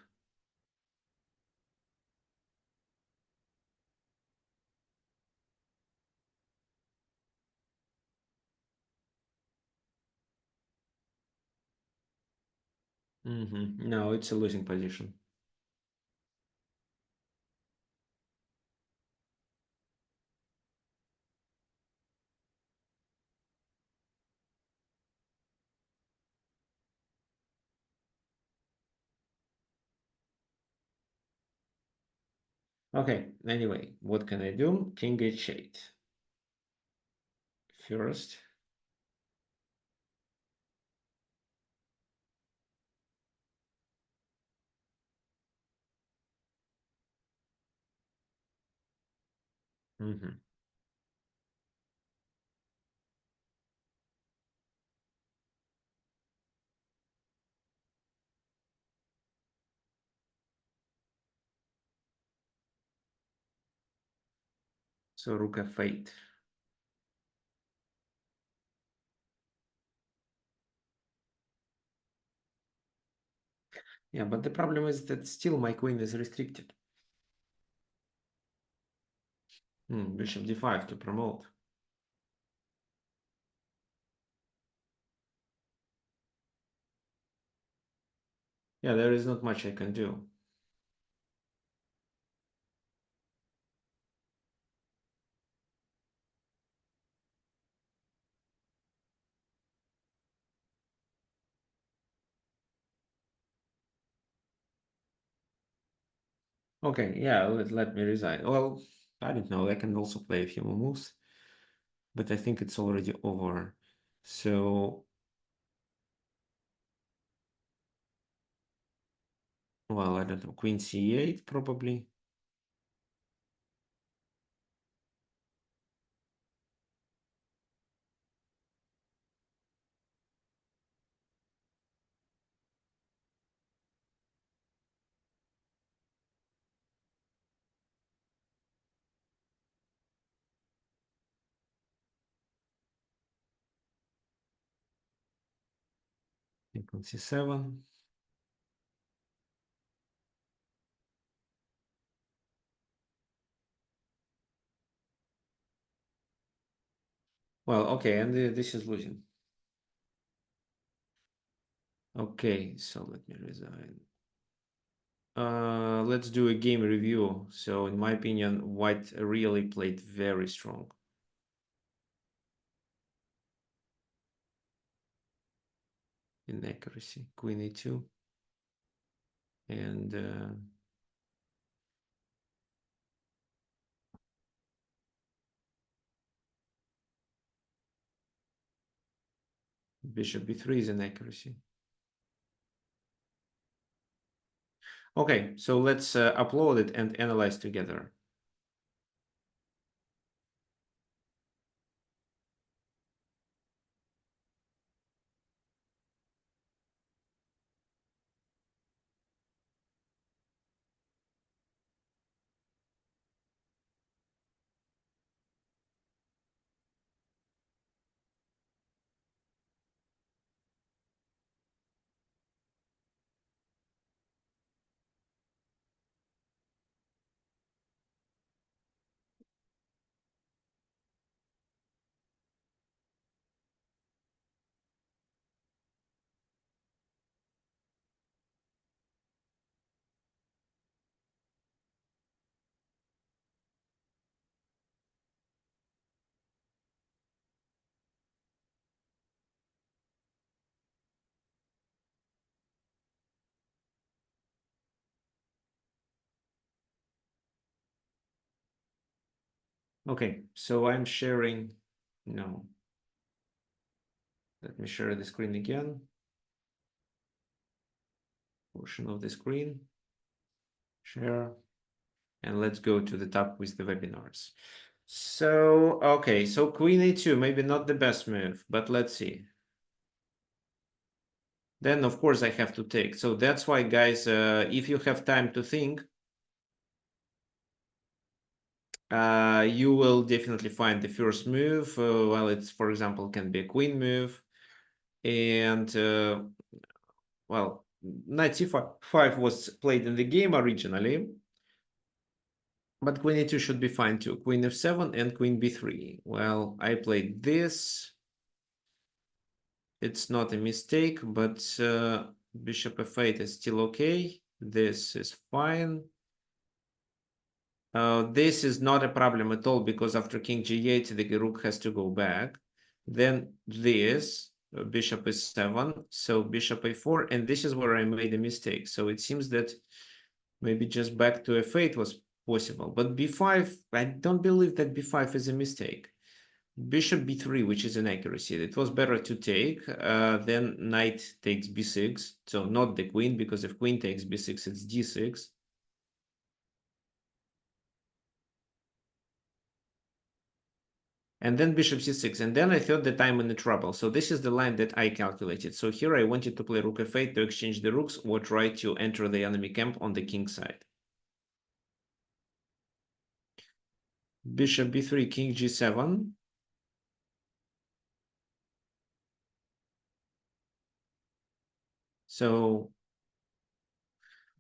No, it's a losing position. Okay, anyway, what can I do? King h8. First. So rook f8. Yeah, but the problem is that still my queen is restricted. Bishop d5 to promote. Yeah, there is not much I can do. Okay, yeah, let me resign. Well, I don't know. I can also play a few more moves, but I think it's already over. So, well, I don't know. Queen c8 probably. King on c7. Well, okay, and this is losing. Okay, so let me resign. Let's do a game review. So in my opinion, white really played very strong. Inaccuracy, queen e2. And bishop b3 is inaccuracy. Okay, so let's upload it and analyze together. Okay, so I'm sharing. No. Let me share the screen again. Portion of the screen. Share. And let's go to the top with the webinars. So, okay, so queen a2, maybe not the best move, but let's see. Then, of course, I have to take. So that's why, guys, if you have time to think, you will definitely find the first move. Well, it's, for example, can be a queen move. And, well, knight c5 was played in the game originally. But queen e2 should be fine too. Queen f7 and queen b3. Well, I played this. It's not a mistake, but bishop f8 is still okay. This is fine. This is not a problem at all because after king g8, the rook has to go back. Then this, bishop is7, so bishop a4, and this is where I made a mistake. So it seems that maybe just back to f8 was possible. But b5, I don't believe that b5 is a mistake. Bishop b3, which is an accuracy. It was better to take. Then knight takes b6. So not the queen, because if queen takes b6, it's d6. And then bishop c6. And then I thought that I'm in trouble. So this is the line that I calculated. So here I wanted to play rook f8 to exchange the rooks or try to enter the enemy camp on the king side. Bishop b3, king g7. So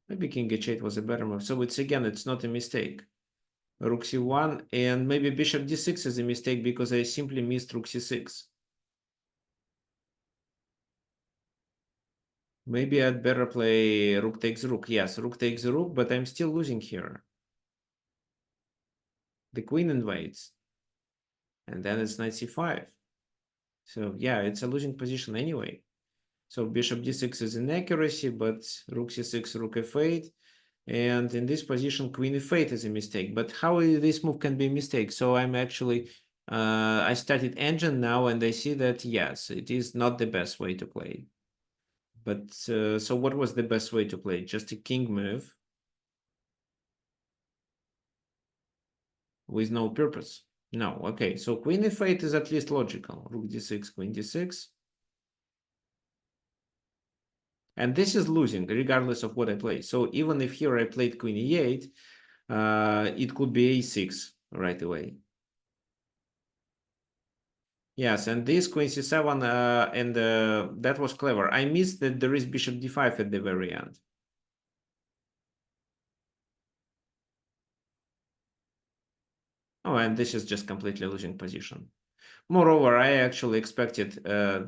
maybe king h8 was a better move. So it's not a mistake. Rook c1, and maybe bishop d6 is a mistake because I simply missed rook c6. Maybe I'd better play rook takes rook. Yes, rook takes rook, but I'm still losing here. The queen invades. And then it's knight c5. So yeah, it's a losing position anyway. So bishop d6 is an accuracy, but rook c6, rook f8. And in this position, queen f8 is a mistake. But how this move can be a mistake? So I'm actually, I started engine now, and I see that, yes, it is not the best way to play. But so what was the best way to play? Just a king move with no purpose? No, okay. So queen f8 is at least logical. Rook d6, queen d6. And this is losing regardless of what I play. So even if here I played queen e8, it could be a6 right away. Yes, and this queen c7, and that was clever. I missed that there is bishop d5 at the very end. Oh, and this is just completely losing position. Moreover, I actually expected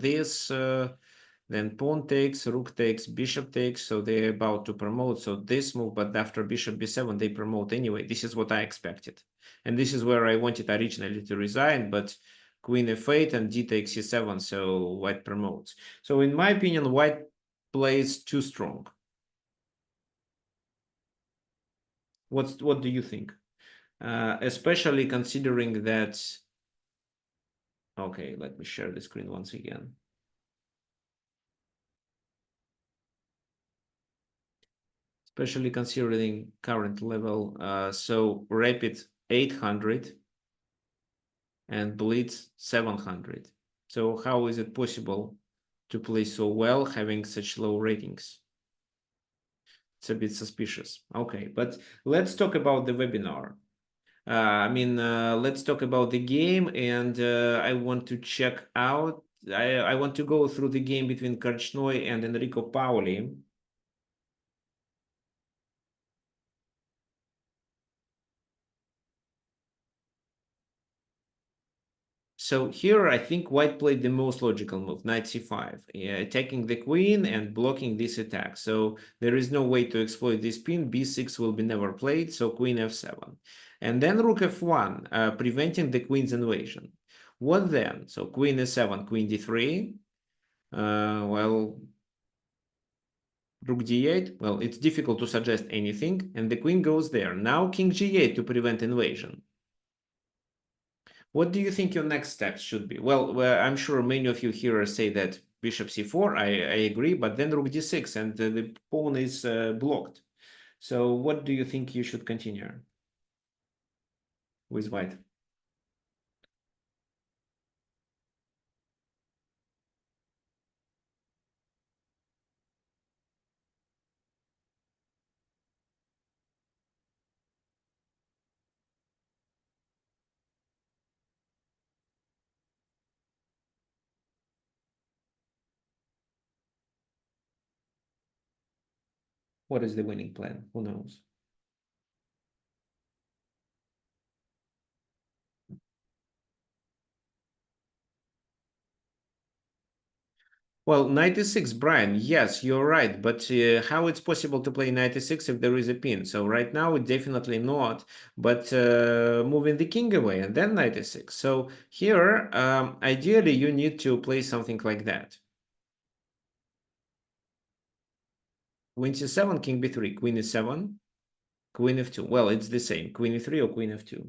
this, then pawn takes, rook takes, bishop takes, so they're about to promote. So this move, but after bishop b7, they promote anyway. This is what I expected. And this is where I wanted originally to resign, but queen f8 and d takes c7, so white promotes. So in my opinion, white plays too strong. What do you think? Especially considering that... Okay, let me share the screen once again. Especially considering current level. So rapid 800 and blitz 700. So how is it possible to play so well having such low ratings? It's a bit suspicious. Okay, but let's talk about the webinar. Let's talk about the game, and I want to check out. I want to go through the game between Karchnoi and Enrico Paoli. So here I think white played the most logical move, knight c5, attacking the queen and blocking this attack. So there is no way to exploit this pin. b6 will be never played, so queen f7. And then rook f1, preventing the queen's invasion. What then? So queen e7, queen d3. Well, rook d8. Well, it's difficult to suggest anything, and the queen goes there. Now king g8 to prevent invasion. What do you think your next steps should be? Well, I'm sure many of you here say that bishop c4. I agree, but then rook d6 and the pawn is blocked. So what do you think you should continue with white? What is the winning plan? Who knows? Well, 96, Brian. Yes, you're right. But how it's possible to play 96 if there is a pin? So right now, definitely not. But moving the king away and then 96. So here, ideally, you need to play something like that. Queen c7, king b3, queen e7, queen f2. Well, it's the same. Queen e3 or queen f2.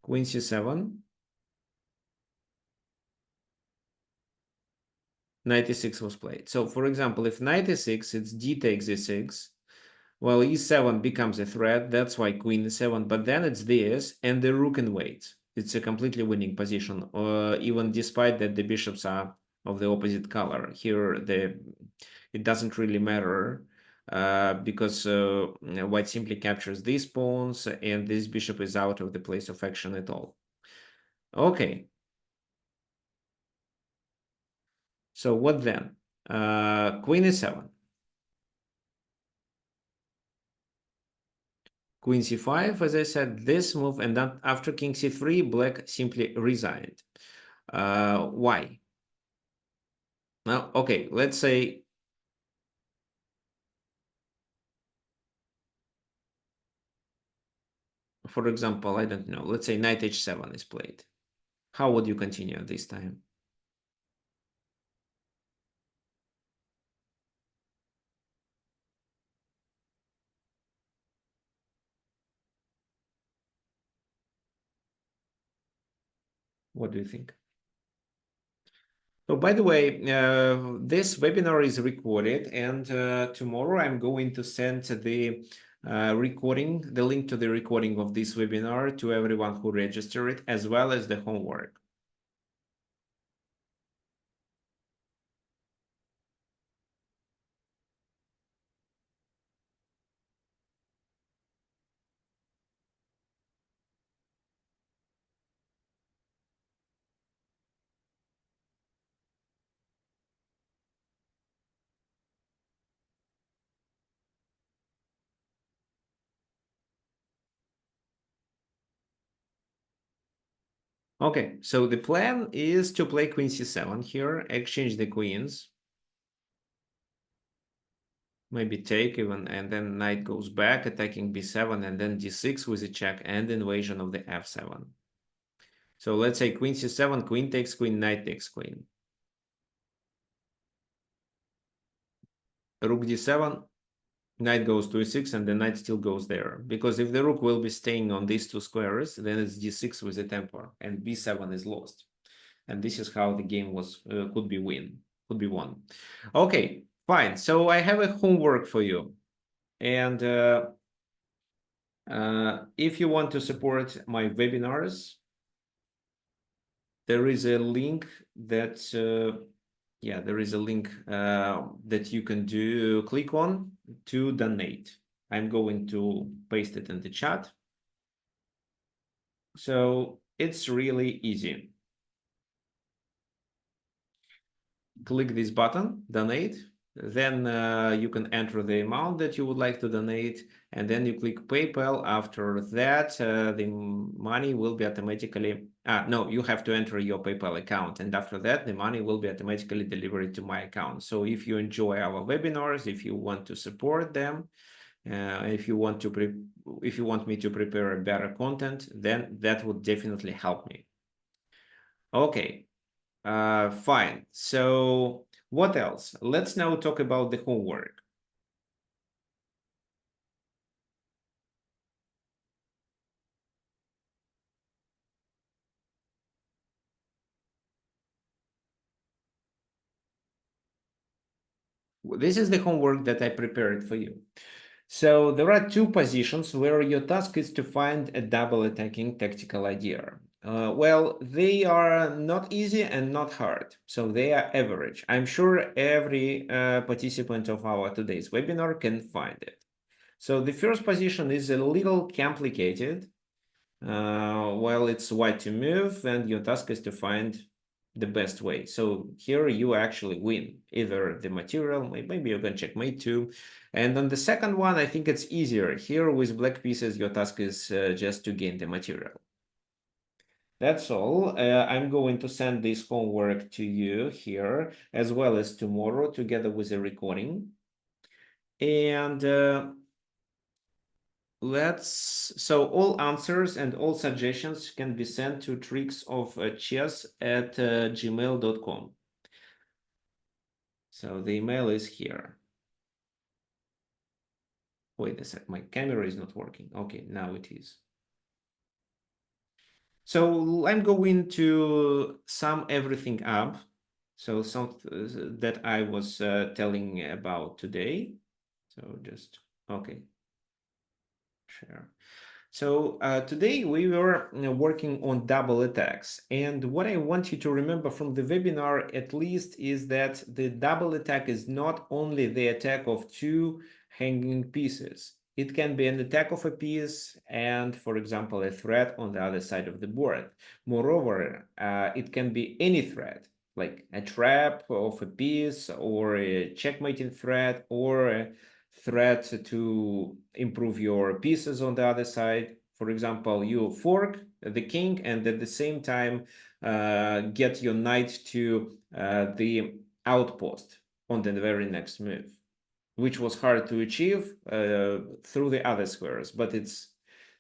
Queen c7, knight e6 was played. So, for example, if knight e6, it's d takes e6. Well, e7 becomes a threat. That's why queen e7. But then it's this, and the rook invades. It's a completely winning position, even despite that the bishops are of the opposite color. Here, it doesn't really matter. Because white simply captures these pawns and this bishop is out of the place of action at all. Okay. So what then? Queen e7. Queen c5, as I said, this move, and then after king c3, black simply resigned. Why? Now, okay, let's say... For example, I don't know, let's say knight h7 is played. How would you continue this time? What do you think? So, by the way, this webinar is recorded, and tomorrow I'm going to send the recording, the link to the recording of this webinar to everyone who registered, as well as the homework. Okay, so the plan is to play queen c7 here, exchange the queens. Maybe take even, and then knight goes back, attacking b7, and then d6 with a check and invasion of the f7. So let's say queen c7, queen takes queen, knight takes queen. Rook d7, knight goes to e6, and the knight still goes there. Because if the rook will be staying on these two squares, then it's d6 with a tempo, and b7 is lost. And this is how the game was could be won. Okay, fine. So I have a homework for you. And if you want to support my webinars, there is a link that there is a link that you can click on to donate. I'm going to paste it in the chat. So it's really easy. Click this button, donate. Then you can enter the amount that you would like to donate, and then you click PayPal. After that, the money will be automatically, no, you have to enter your PayPal account, and after that, the money will be automatically delivered to my account. So if you enjoy our webinars, if you want to support them, if you want me to prepare a better content, then that would definitely help me. Okay. Fine. So what else? Let's now talk about the homework. This is the homework that I prepared for you. So there are two positions where your task is to find a double attacking tactical idea. Well, they are not easy and not hard, so they are average. I'm sure every participant of our today's webinar can find it. So the first position is a little complicated. Well, it's white to move, and your task is to find the best way. So here you actually win either the material, maybe you can checkmate too. And on the second one, I think it's easier. Here with black pieces, your task is just to gain the material. That's all. I'm going to send this homework to you here, as well as tomorrow, together with a recording. And so all answers and all suggestions can be sent to tricksofchess@gmail.com. So the email is here. Wait a sec, my camera is not working. Okay, now it is. So I'm going to sum everything up. So some that I was telling about today. So just, okay, share. So today we were working on double attacks. And what I want you to remember from the webinar, at least, is that the double attack is not only the attack of two hanging pieces. It can be an attack of a piece and, for example, a threat on the other side of the board. Moreover, it can be any threat, like a trap of a piece or a checkmating threat or a threat to improve your pieces on the other side. For example, you fork the king and at the same time get your knight to the outpost on the very next move, which was hard to achieve through the other squares, but it's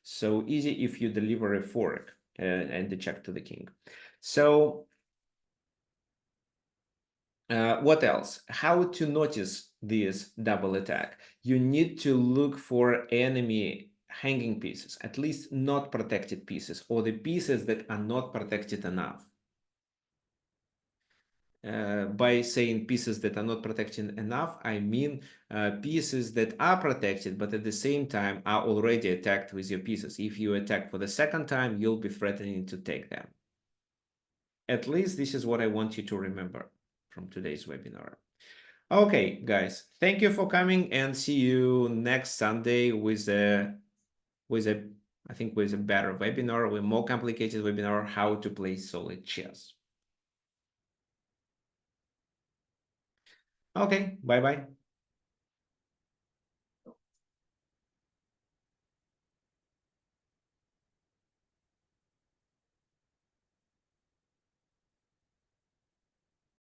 so easy if you deliver a fork and the check to the king. So what else? How to notice this double attack? You need to look for enemy hanging pieces, at least not protected pieces, or the pieces that are not protected enough. By saying pieces that are not protected enough, I mean pieces that are protected, but at the same time are already attacked with your pieces. If you attack for the second time, you'll be threatening to take them. At least this is what I want you to remember from today's webinar. Okay, guys, thank you for coming and see you next Sunday with a I think with a better webinar, with more complicated webinar, how to play solid chess. Okay, bye-bye.